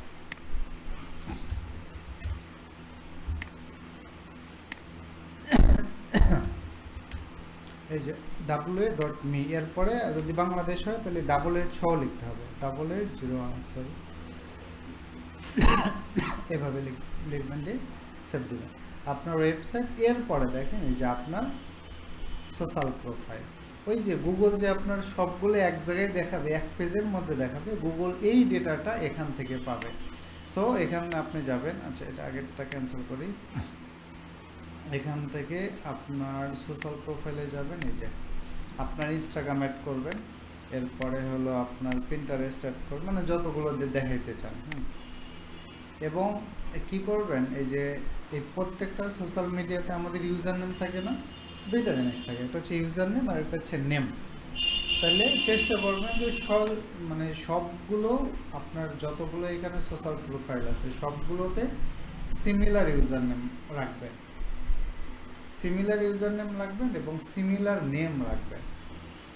এই যে WA.me, এরপরে যদি বাংলাদেশ হয় তাহলে 88 সহ লিখতে হবে, 8801 সরি, এভাবে লিখবেন, যে সেভ দিবেন আপনার ওয়েবসাইট। এরপরে দেখেন এই যে আপনার সোশ্যাল প্রোফাইল, ওই যে গুগল যে আপনার সবগুলো এক জায়গায় দেখাবে, এক পেজের মধ্যে দেখাবে, গুগল এই ডেটাটা এখান থেকে পাবে। সো এখানে আপনি যাবেন, আচ্ছা এটা আগেরটা ক্যান্সেল করি, এখান থেকে আপনার সোশ্যাল প্রোফাইলে যাবেন, এই যে আপনার ইনস্টাগ্রাম অ্যাড করবেন, এরপরে হলো আপনার পিন্টারেস্ট অ্যাড করবেন, মানে যতগুলো দেখাইতে চান। এবং কি করবেন, এই যে এই প্রত্যেকটা সোশ্যাল মিডিয়াতে আমাদের ইউজার নেম থাকে না, দুইটা জিনিস থাকে, একটা হচ্ছে ইউজার নেম আর একটা হচ্ছে নেম। তাহলে চেষ্টা করবেন যে মানে সবগুলো আপনার যতগুলো এখানে সোশ্যাল প্রোফাইল আছে সবগুলোতে সিমিলার ইউজার নেম রাখবেন, সিমিলার ইউজার নেম রাখবেন এবং সিমিলার নেম রাখবেন।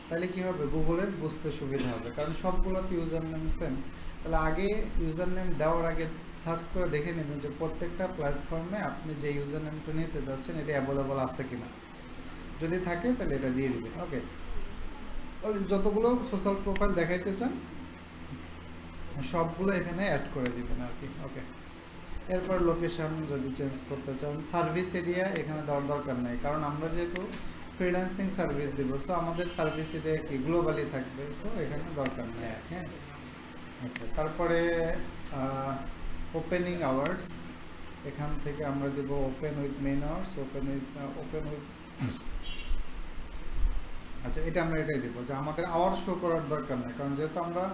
তাহলে কি হবে, গুগলের বুঝতে সুবিধা হবে, কারণ সবগুলোতে ইউজার নেম সেম। তাহলে আগে ইউজার নেম দেওয়ার আগে সার্চ করে দেখে নেবেন যে প্রত্যেকটা প্ল্যাটফর্মে আপনি যে ইউজার নেমটা নিতে যাচ্ছেন এটা অ্যাভেলেবল আছে কিনা। যদি থাকে তাহলে এটা দিয়ে দিবেন। ওকে, যতগুলো সোশ্যাল প্রোফাইল দেখাইতে চান সবগুলো এখানে অ্যাড করে দিবেন আর কি। ওকে, এরপর লোকেশন যদি চেঞ্জ করতে চান, সার্ভিস এরিয়া এখানে দেওয়ার দরকার নাই, কারণ আমরা যেহেতু ফ্রিল্যান্সিং সার্ভিস দিব, সো আমাদের সার্ভিস এরিয়া কি গ্লোবালি থাকবে, সো এখানে দরকার নেই। হ্যাঁ, আচ্ছা, তারপরে ওপেনিং আওয়ার্স, এখান থেকে আমরা দেব open with main hours, open with আচ্ছা, এটা আমরা এটাই দেবো যে আমাদের আওয়ার শো করার দরকার নেই, কারণ যেহেতু আমরা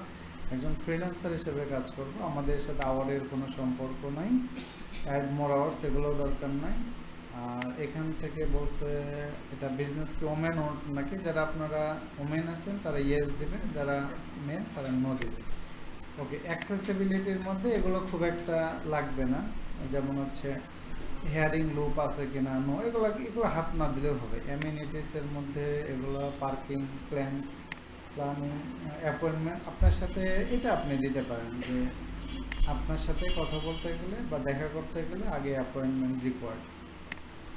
একজন ফ্রিল্যান্সার হিসেবে কাজ করব, আমাদের সাথে আওয়ারের কোনো সম্পর্ক নাই। অ্যাড মোর আওয়ার্স এগুলো দরকার নাই। আর এখান থেকে বলছে এটা বিজনেস কি ওমেন নাকি, যারা আপনারা ওমেন আছেন তারা ইয়েস দেবেন, যারা মেন তারা নো দেবেন। ওকে, অ্যাক্সেসিবিলিটির মধ্যে এগুলো খুব একটা লাগবে না, যেমন হচ্ছে হেয়ারিং লুপ আছে কিনা, নো, এগুলো হাত না দিলেও হবে। অ্যামিনিটিসের মধ্যে এগুলো পার্কিং, প্ল্যানিং, অ্যাপয়েন্টমেন্ট আপনার সাথে এটা আপনি দিতে পারেন যে আপনার সাথে কথা বলতে গেলে বা দেখা করতে গেলে আগে অ্যাপয়েন্টমেন্ট রিকোয়ার্ড।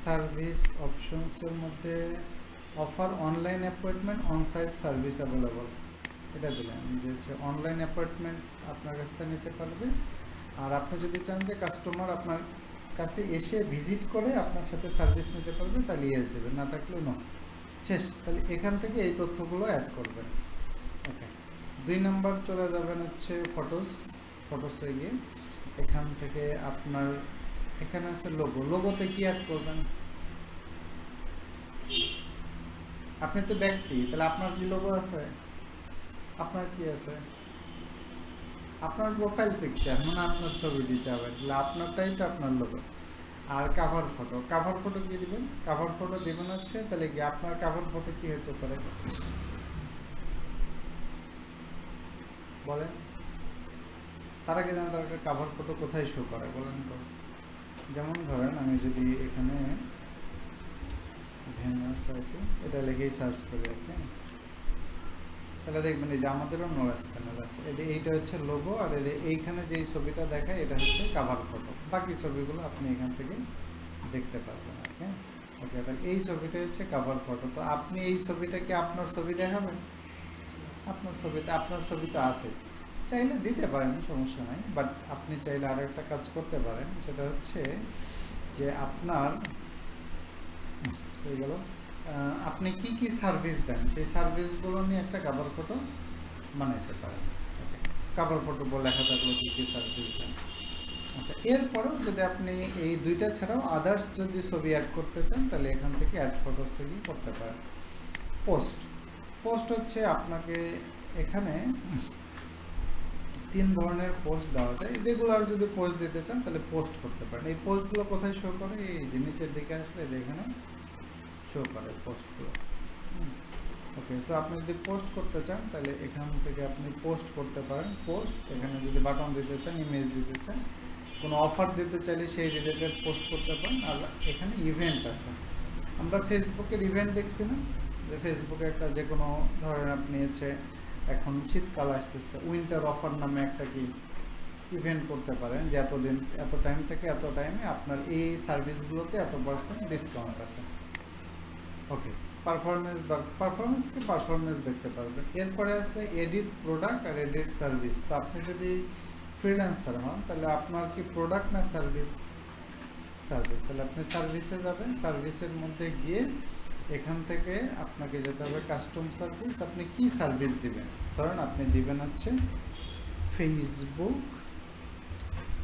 সার্ভিস অপশনসের মধ্যে offer online appointment onsite service available, এটা দিলেন যে হচ্ছে অনলাইন অ্যাপয়েন্টমেন্ট আপনার কাছ থেকে নিতে পারবে। আর আপনি যদি চান যে কাস্টমার আপনার কাছে এসে ভিজিট করে আপনার সাথে সার্ভিস নিতে পারবে, তাহলে ইয়েস দেবেন, না থাকলে নো। শেষ। তাহলে এখান থেকে এই তথ্যগুলো অ্যাড করবেন। ওকে, 2 নম্বর চলে যাবেন হচ্ছে ফটোসে গিয়ে এখান থেকে আপনার এখানে আছে লোগোতে কি অ্যাড করবেন। আপনি তো ব্যক্তি, তাহলে আপনার কি লোগো আছে, আপনার কি আছে, আপনার প্রোফাইল পিকচার মানে আপনার ছবি দিতে হবে, তাহলে আপনারটাই তো আপনার লোগো। আর কাভার ফটো কি দিবেন, কাভার ফটো দিবেন হচ্ছে, তাহলে কি আপনার কাভার ফটো কি হতে পারে বলেন, তার আগে জানতে হবে কাভার ফটো কোথায় শো করে বলেন তো। যেমন ধরেন আমি যদি এখানে সাইটে এটা লিখেই সার্চ করি আপনি, তাহলে দেখবেন এই যে আমাদেরও নোরাস প্যানেল আছে, এইটা হচ্ছে লোগো, আর এইখানে যেই ছবিটা দেখায় এটা হচ্ছে কাভার ফটো, বাকি ছবিগুলো আপনি এখান থেকে দেখতে পারবেন। ওকে, ওকে, তাহলে এই ছবিটা হচ্ছে কাভার ফটো। তো আপনি এই ছবিটাকে আপনার ছবি দেখাবেন, আপনার ছবি তো আছে, চাইলে দিতে পারেন, সমস্যা নাই। বাট আপনি চাইলে আরও একটা কাজ করতে পারেন, সেটা হচ্ছে যে আপনার হয়ে গেল আপনি কি কি সার্ভিস দেন সেই সার্ভিসগুলো নিয়ে একটা কাভার ফটো বানাইতে পারেন। কাভার ফটো বলে লেখা থাকলো কি কি সার্ভিস দেন। আচ্ছা, এরপরেও যদি আপনি এই দুইটা ছাড়াও আদার্স যদি ছবি অ্যাড করতে চান, তাহলে এখান থেকে অ্যাড ফটোস থেকে করতে পারেন। পোস্ট হচ্ছে আপনাকে এখানে 3 ধরনের পোস্ট দেওয়া যায়। রেগুলার যদি পোস্ট দিতে চান তাহলে পোস্ট করতে পারেন। এই পোস্টগুলো কোথায় শো করে, এই যে নিচের দিকে আসলে এখানে শো করে পোস্টগুলো। ওকে, সো আপনি যদি পোস্ট করতে চান তাহলে এখান থেকে আপনি পোস্ট করতে পারেন। পোস্ট এখানে যদি বাটন দিতে চান, ইমেজ দিতে চান, কোনো অফার দিতে চাইলে সেই রিলেটেড পোস্ট করতে পারেন। আর এখানে ইভেন্ট আছে, আমরা ফেসবুকের ইভেন্ট দেখছি না, যে ফেসবুকে একটা যে কোনো ধরেন আপনি হচ্ছে এখন শীতকাল আসতেছে, উইন্টার অফার নামে একটা কি ইভেন্ট করতে পারেন, যে এত টাইম থেকে এত টাইমে আপনার এই সার্ভিসগুলোতে এত% ডিসকাউন্ট আছে। ওকে, পারফরমেন্স থেকে পারফরমেন্স দেখতে পারবেন। এরপরে আছে এডিট প্রোডাক্ট আর এডিট সার্ভিস। তো আপনি যদি ফ্রিল্যান্সার হন তাহলে আপনার কি প্রোডাক্ট না সার্ভিস, তাহলে আপনি সার্ভিসে যাবেন। সার্ভিসের মধ্যে গিয়ে এখান থেকে আপনাকে যেতে হবে কাস্টম সার্ভিস। আপনি কি সার্ভিস দিবেন, ধরেন আপনি দিবেন হচ্ছে ফেসবুক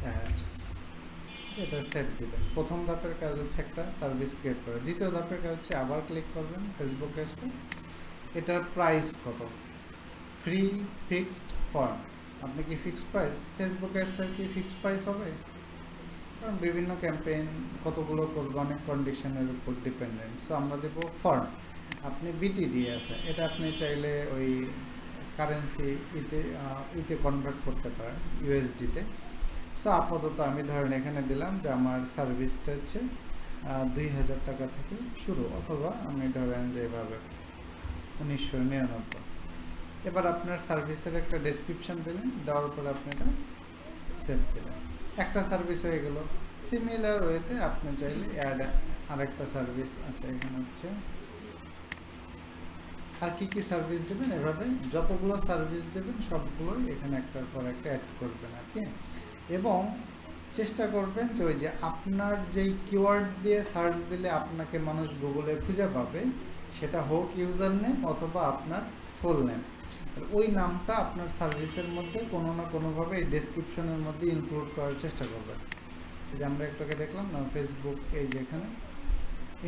অ্যাডস, এটা সেভ দিবেন। প্রথম ধাপের কাজ হচ্ছে একটা সার্ভিস ক্রিয়েট করা। দ্বিতীয় ধাপের কাজ হচ্ছে আবার ক্লিক করবেন ফেসবুক অ্যাডসে। এটার প্রাইস কত, ফ্রি, ফিক্সড, ফার্ম। আপনি কি ফিক্সড প্রাইস, ফেসবুক অ্যাডসের কি ফিক্সড প্রাইস হবে, কারণ বিভিন্ন ক্যাম্পেইন কতগুলো করবে, অনেক কন্ডিশনের উপর ডিপেন্ডেন্ট। সো আমরা দেবো ফার্ম। আপনি বিটিডি আছে, এটা আপনি চাইলে ওই কারেন্সি ইতে কনভার্ট করতে পারেন, ইউএসডিতে। সো আপাতত আমি ধরেন এখানে দিলাম যে আমার সার্ভিসটা হচ্ছে 2000 টাকা থেকে শুরু, অথবা আমি ধরেন যে এভাবে 1999। এবার আপনার সার্ভিসের একটা ডেসক্রিপশন দিলেন, দেওয়ার পর আপনি এটা সেভ দিলেন, একটা সার্ভিস হয়ে গেল। সিমিলার ওয়েতে আপনি চাইলে অ্যাড আরেকটা সার্ভিস আছে, এখানে হচ্ছে আর কি কি সার্ভিস দেবেন, এভাবে যতগুলো সার্ভিস দেবেন সবগুলোই এখানে একটার পর একটা অ্যাড করবেন আর কি। এবং চেষ্টা করবেন যে ওই যে আপনার যেই কিওয়ার্ড দিয়ে সার্চ দিলে আপনাকে মানুষ গুগলে খুঁজে পাবে, সেটা হোক ইউজার নেম অথবা আপনার ফুল নেম, ওই নামটা আপনার সার্ভিসের মধ্যে কোনো না কোনোভাবে এই ডেসক্রিপশনের মধ্যে ইনক্লুড করার চেষ্টা করবেন। এই যে আমরা একটাকে দেখলাম না, ফেসবুক, এই যে এখানে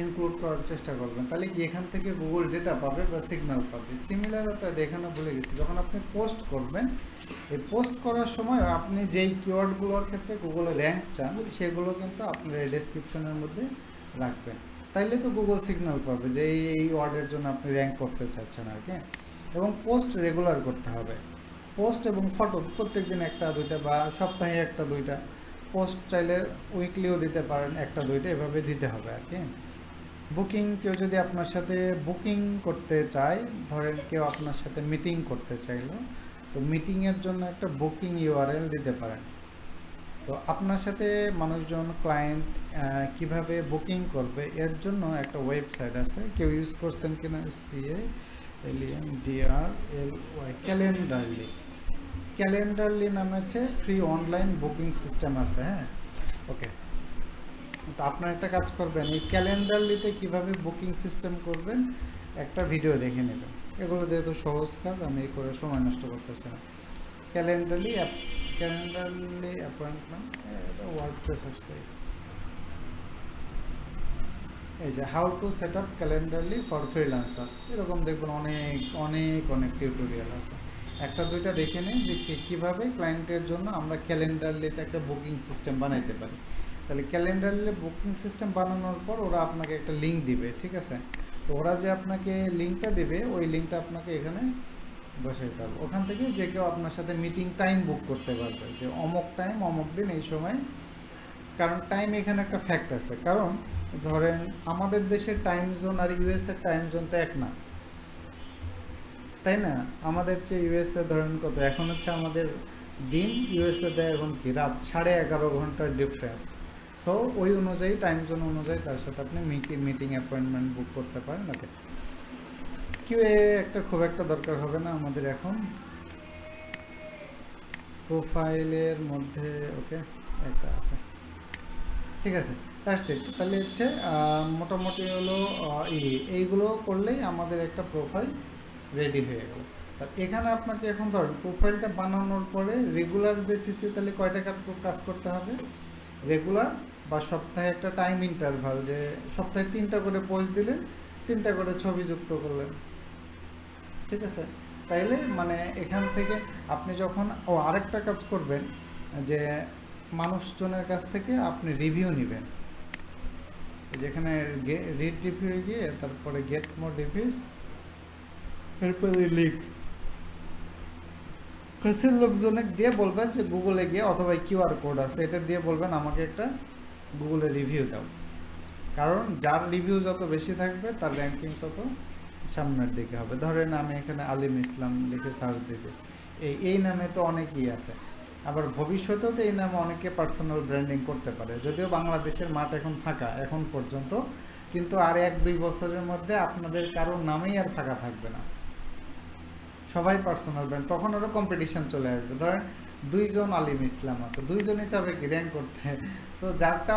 ইনক্লুড করার চেষ্টা করবেন, তাহলে কি এখান থেকে গুগল ডেটা পাবে বা সিগন্যাল পাবে। সিমিলার তো এখানে বলে গেছি, যখন আপনি পোস্ট করবেন, এই পোস্ট করার সময় আপনি যেই কিওয়ার্ডগুলোর ক্ষেত্রে গুগলে র্যাঙ্ক চান সেগুলো কিন্তু আপনার এই ডেসক্রিপশনের মধ্যে রাখবেন, তাইলে তো গুগল সিগন্যাল পাবে যে এই ওয়ার্ডের জন্য আপনি র্যাঙ্ক করতে চাচ্ছেন আর কি। এবং পোস্ট রেগুলার করতে হবে, পোস্ট এবং ফটো প্রত্যেকদিন একটা দুইটা বা সপ্তাহে একটা দুইটা পোস্ট, চাইলে উইকলিও দিতে পারেন, একটা দুইটা এভাবে দিতে হবে আর কি। বুকিং, কেউ যদি আপনার সাথে বুকিং করতে চায়, ধরেন কেউ আপনার সাথে মিটিং করতে চাইলো, তো মিটিংয়ের জন্য একটা বুকিং ইউআরএল দিতে পারেন। তো আপনার সাথে মানুষজন, ক্লায়েন্ট কিভাবে বুকিং করবে এর জন্য একটা ওয়েবসাইট আছে, কেউ ইউজ করছেন কিনা, CALENDRLY, ক্যালেন্ডারলি, ক্যালেন্ডারলি নামে আছে ফ্রি অনলাইন বুকিং সিস্টেম আছে। হ্যাঁ, ওকে। তো আপনার একটা কাজ করবেন, এই ক্যালেন্ডারলিতে কিভাবে বুকিং সিস্টেম করবেন একটা ভিডিও দেখে নেবেন। এগুলো যেহেতু সহজ কাজ, আমি করে সময় নষ্ট করতেছি না। ক্যালেন্ডারলি অ্যাপয়েন্টমেন্ট, ওয়ার্ডপ্রেস আসছে, এই যে how to set up Calendly for freelancers, এরকম দেখবেন অনেক অনেক অনেক টিউটোরিয়াল আছে। একটা দুইটা দেখে নিন যে কীভাবে ক্লায়েন্টের জন্য আমরা ক্যালেন্ডারলিতে একটা বুকিং সিস্টেম বানাইতে পারি। তাহলে ক্যালেন্ডারলি বুকিং সিস্টেম বানানোর পর ওরা আপনাকে একটা লিঙ্ক দিবে, ঠিক আছে? তো ওরা যে আপনাকে লিঙ্কটা দেবে, ওই লিঙ্কটা আপনাকে এখানে বসাইতে হবে। ওখান থেকে যে কেউ আপনার সাথে মিটিং টাইম বুক করতে পারবে, যে অমুক টাইম অমুক দিন এই সময়। কারণ টাইম এখানে একটা ফ্যাক্ট আছে, কারণ ধরেন আমাদের দেশের টাইম জোন আর ইউএসএর টাইম জোন তো এক না, তাই না? আমাদের চেয়ে ইউএসএ ধরেন কত, এখন হচ্ছে আমাদের দিন, ইউএসএ দেয় এখন কি রাত, 11.5 ঘন্টার ডিফারেন্স। সো ওই অনুযায়ী টাইম জোন অনুযায়ী তার সাথে আপনি মিটিং অ্যাপয়েন্টমেন্ট বুক করতে পারেন। ওকে, কিউএ একটা খুব একটা দরকার হবে না আমাদের এখন, প্রোফাইলের মধ্যে ওকে একটা আছে, ঠিক আছে। That's it. তাহলে হচ্ছে মোটামুটি হলো এইগুলো করলেই আমাদের একটা প্রোফাইল রেডি হয়ে গেল। তা এখানে আপনাকে এখন ধরেন প্রোফাইলটা বানানোর পরে রেগুলার বেসিসে তাহলে কয়টা কাজ করতে হবে, রেগুলার বা সপ্তাহে একটা টাইম ইন্টারভাল, যে সপ্তাহে 3টা করে পোস্ট দিলেন, 3টা করে ছবি যুক্ত করলেন, ঠিক আছে? তাইলে মানে এখান থেকে আপনি যখন আরেকটা কাজ করবেন, যে মানুষজনের কাছ থেকে আপনি রিভিউ নেবেন, যেখানে রিড রিভিউ গিয়ে তারপরে গেট মোর রিভিউস, এরপরে লিঙ্ক কাছের লোকজনের দিয়ে বলবেন যে গুগলে গিয়ে, অথবা কিউআর কোড আছে এটা দিয়ে বলবেন আমাকে একটা গুগলে রিভিউ দাও। কারণ যার রিভিউ যত বেশি থাকবে তার র্যাঙ্কিং তত সামনের দিকে হবে। ধরেন আমি এখানে আলিম ইসলাম লিখে সার্চ দিয়েছি, এই নামে তো অনেকেই আছে, আবার ভবিষ্যতেও তো এই নামে অনেকে পার্সোনাল ব্র্যান্ডিং করতে পারে। যদিও বাংলাদেশের মাঠ এখন ফাঁকা এখন পর্যন্ত, কিন্তু আর 1-2 বছরের মধ্যে আপনাদের কারোর নামেই আর ফাঁকা থাকবে না, সবাই পার্সোনাল ব্র্যান্ড। তখন ওরা কম্পিটিশন চলে আসবে। ধরেন 2 জন আলিম ইসলাম আছে, 2 জনই চাবে কি র্যাঙ্ক করতে, সো যারটা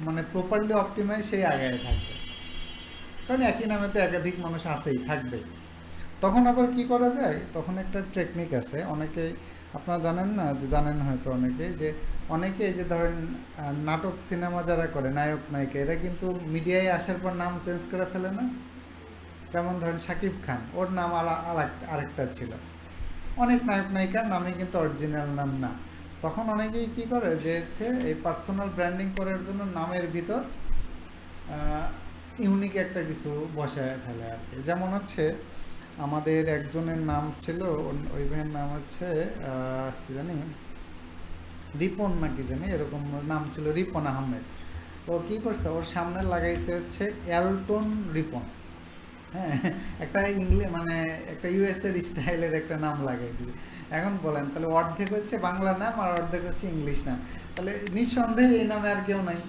মানে প্রপারলি অপটিমাইজ সেই আগায় থাকবে, কারণ একই নামে তো একাধিক মানুষ আছেই, থাকবে। তখন আবার কি করা যায়, তখন একটা টেকনিক আছে, অনেকে আপনারা জানেন না, যে জানেন হয়তো অনেকে, যে অনেকে এই যে ধরেন নাটক সিনেমা যারা করে নায়ক নায়িকা, এরা কিন্তু মিডিয়ায় আসার পর নাম চেঞ্জ করে ফেলে না? যেমন ধরেন শাকিব খান, ওর নাম আরেকটা ছিল, অনেক নায়ক নায়িকার নামে কিন্তু অরিজিনাল নাম না। তখন অনেকেই কি করে, যে হচ্ছে এই পার্সোনাল ব্র্যান্ডিং করার জন্য নামের ভিতর ইউনিক একটা কিছু বসায় ফেলে আর কি। যেমন হচ্ছে আমাদের একজনের নাম ছিল, ওই ভাইয়ের নাম হচ্ছে কি জানি, রিপন না কি জানি এরকম নাম ছিল, রিপন আহমেদ। তো কি করছে, ওর সামনে লাগাইছে হচ্ছে এলটন রিপন। হ্যাঁ, একটা ইংলিশ মানে একটা ইউএস এর স্টাইলের একটা নাম লাগাই দিয়েছে। এখন বলেন তাহলে অর্ধেক হচ্ছে বাংলা নাম আর অর্ধেক হচ্ছে ইংলিশ নাম, তাহলে নিঃসন্দেহে এই নামে আর কেউ নাই,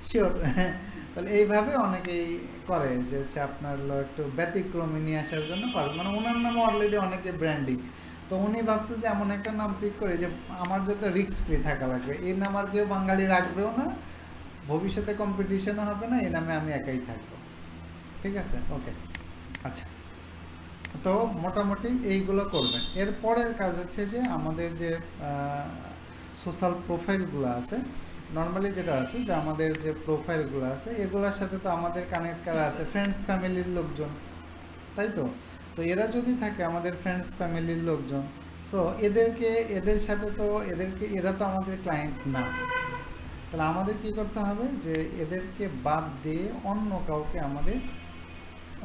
শিওর। তাহলে এইভাবে অনেকেই করে যে হচ্ছে আপনার হলো একটু ব্যতিক্রমী নিয়ে আসার জন্য পারে, মানে ওনার নামে অলরেডি অনেকে ব্র্যান্ডিং, তো উনি ভাবছে যে এমন একটা নাম পিক করে যে আমার যাতে রিস্ক ফ্রি থাকা লাগবে, এই নাম আর কেউ বাঙালি রাখবেও না, ভবিষ্যতে কম্পিটিশনও হবে না, এই নামে আমি একাই থাকবো। ঠিক আছে, ওকে। আচ্ছা, তো মোটামুটি এইগুলো করবেন। এর পরের কাজ হচ্ছে যে আমাদের যে সোশ্যাল প্রোফাইলগুলো আছে, নর্মালি যেটা আছে যে আমাদের যে প্রোফাইলগুলো আছে এগুলোর সাথে তো আমাদের কানেক্ট করা আছে ফ্রেন্ডস ফ্যামিলির লোকজন, তাই তো? তো এরা যদি থাকে আমাদের ফ্রেন্ডস ফ্যামিলির লোকজন, সো এদের সাথে তো এরা তো আমাদের ক্লায়েন্ট না, তাহলে আমাদের কি করতে হবে যে এদেরকে বাদ দিয়ে অন্য কাউকে আমাদের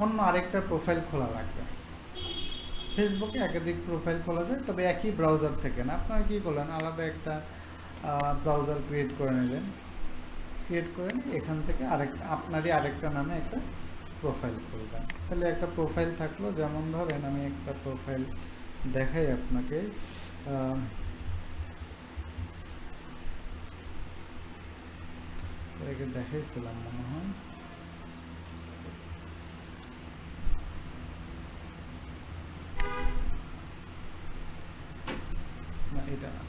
অন্য আরেকটা প্রোফাইল খোলা লাগবে। ফেসবুকে একাধিক প্রোফাইল খোলা যায়, তবে একই ব্রাউজার থেকে না। আপনারা কী করলেন, আলাদা একটা ব্রাউজার ক্রিয়েট করে নিলেন, ক্রিয়েট করে নিয়ে এখান থেকে আপনারই আরেকটা নামে একটা প্রোফাইল খুলবেন। তাহলে একটা প্রোফাইল থাকলো, যেমন ধরেন আমি একটা প্রোফাইল দেখাই আপনাকে, দেখাইছিলাম মনে হয়, না এটা না,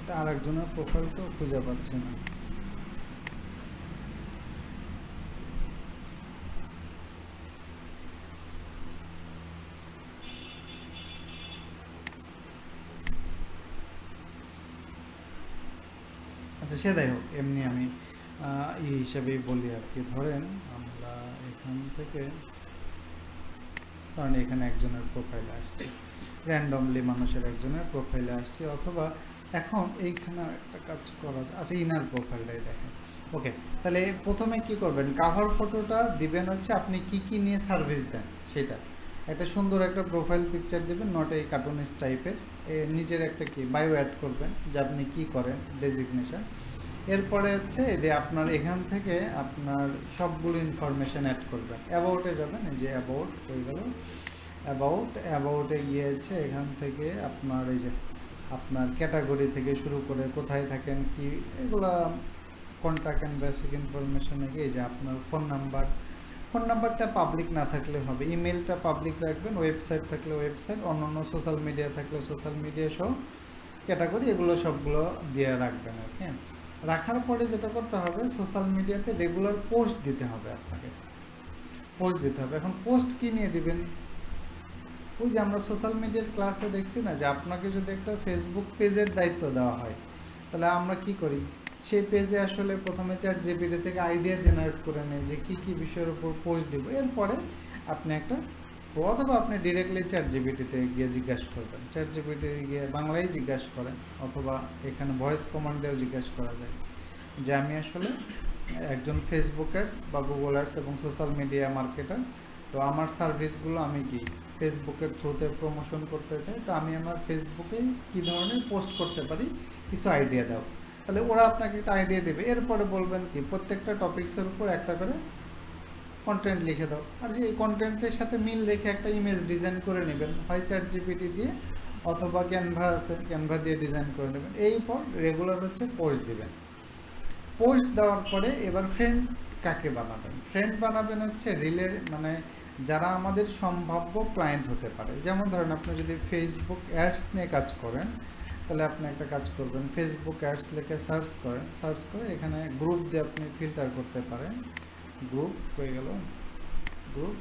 এটা আরেকজনের প্রোফাইল তো খুঁজে পাচ্ছি না। আচ্ছা, সে যাই হোক, এমনি আমি এই হিসেবেই বলি আর কি। ধরেন আমরা এখান থেকে, ধরেন এখানে একজনের প্রোফাইলে আসছি, র্যান্ডমলি মানুষের একজনের প্রোফাইলে আসছি, অথবা এখন এইখানে একটা কাজ করা যায়। আচ্ছা, ইনার প্রোফাইলটাই দেখেন। ওকে, তাহলে প্রথমে কি করবেন, কাভার ফটোটা দিবেন হচ্ছে আপনি কি কি নিয়ে সার্ভিস দেন সেটা, একটা সুন্দর একটা প্রোফাইল পিকচার দেবেন, নট এই কার্টুনিস্ট টাইপের, নিজের একটা কি বায়ো অ্যাড করবেন যে আপনি কি করেন, ডেজিগনেশন। এরপরে হচ্ছে যে আপনার এখান থেকে আপনার সবগুলো ইনফরমেশান অ্যাড করবেন। অ্যাবাউটে যাবেন, এই যে অ্যাবাউট হয়ে গেল, অ্যাবাউটে গিয়েছে এখান থেকে আপনার এই যে আপনার ক্যাটাগরি থেকে শুরু করে কোথায় থাকেন কি, এগুলা কন্ট্যাক্ট অ্যান্ড বেসিক ইনফরমেশানে গিয়ে এই যে আপনার ফোন নাম্বারটা পাবলিক না থাকলে হবে, ইমেলটা পাবলিক রাখবেন, ওয়েবসাইট থাকলে ওয়েবসাইট, অন্যান্য সোশ্যাল মিডিয়া থাকলে সোশ্যাল মিডিয়া সহ ক্যাটাগরি এগুলো সবগুলো দিয়ে রাখবেন আর কি। রাখার পরে যেটা করতে হবে, সোশ্যাল মিডিয়াতে রেগুলার পোস্ট দিতে হবে আপনাকে, পোস্ট দিতে হবে। এখন পোস্ট কী নিয়ে দিবেন, ওই যে আমরা সোশ্যাল মিডিয়ার ক্লাসে দেখছি না যে আপনাকে যদি একটা ফেসবুক পেজের দায়িত্ব দেওয়া হয়, তাহলে আমরা কি করি, সেই পেজে আসলে প্রথমে চ্যাটজিপিটি থেকে আইডিয়া জেনারেট করে নেই যে কী কী বিষয়ের উপর পোস্ট দিব, এরপরে আপনি একটা, অথবা আপনি ডিরেক্টলি চ্যাটজিপিটিতে গিয়ে জিজ্ঞাসা করবেন, চ্যাটজিপিটি গিয়ে বাংলায় জিজ্ঞাসা করেন, অথবা এখানে ভয়েস কমান্ড দিয়েও জিজ্ঞাসা করা যায় যে আমি আসলে একজন ফেসবুক অ্যাডস বা গুগল অ্যাডস এবং সোশ্যাল মিডিয়া মার্কেটার, তো আমার সার্ভিসগুলো আমি কি ফেসবুকের থ্রুতে প্রমোশন করতে চাই, তো আমি আমার ফেসবুকে কী ধরনের পোস্ট করতে পারি, কিছু আইডিয়া দাও। তাহলে ওরা আপনাকে একটা আইডিয়া দেবে, এরপরে বলবেন কি প্রত্যেকটা টপিক্সের উপর একটা করে কন্টেন্ট লিখে দাও, আর যে এই কন্টেন্টের সাথে মিল রেখে একটা ইমেজ ডিজাইন করে নেবেন, হয় চ্যাটজিপিটি দিয়ে অথবা ক্যানভা আছে, ক্যানভা দিয়ে ডিজাইন করে নেবেন। এরপর রেগুলার হচ্ছে পোস্ট দিবেন। পোস্ট দেওয়ার পরে এবার ফ্রেন্ড কাকে বানাবেন, ফ্রেন্ড বানাবেন হচ্ছে রিলের, মানে যারা আমাদের সম্ভাব্য ক্লায়েন্ট হতে পারে। যেমন ধরেন আপনি যদি ফেসবুক অ্যাডস নিয়ে কাজ করেন, তাহলে আপনি একটা কাজ করবেন, ফেসবুক অ্যাডস লিখে সার্চ করেন, সার্চ করে এখানে গ্রুপ দিয়ে আপনি ফিল্টার করতে পারেন। গ্রুপ হয়ে গেল, গ্রুপ,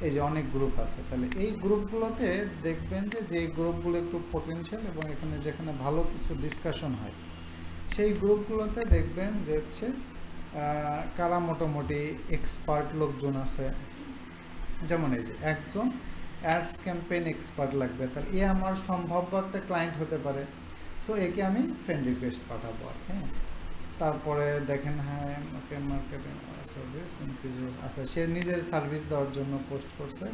এই যে অনেক গ্রুপ আছে, তাহলে এই গ্রুপগুলোতে দেখবেন যে যেই গ্রুপগুলো একটু পোটেনশিয়াল এবং এখানে যেখানে ভালো কিছু ডিসকাশন হয়, সেই গ্রুপগুলোতে দেখবেন যে হচ্ছে কারা মোটামুটি এক্সপার্ট লোকজন আছে। যেমন এই যে একজন অ্যাডস ক্যাম্পেইন এক্সপার্ট লাগবে, তাহলে এ আমার সম্ভাব্য একটা ক্লায়েন্ট হতে পারে, সো একে আমি ফ্রেন্ড রিকোয়েস্ট পাঠাবো আর হ্যাঁ। তারপরে দেখেন, হ্যাঁ ওকে, মার্কেটিং সার্ভিস ইনক্রিজ। আচ্ছা, সে নিজের সার্ভিস দেওয়ার জন্য পোস্ট করছে।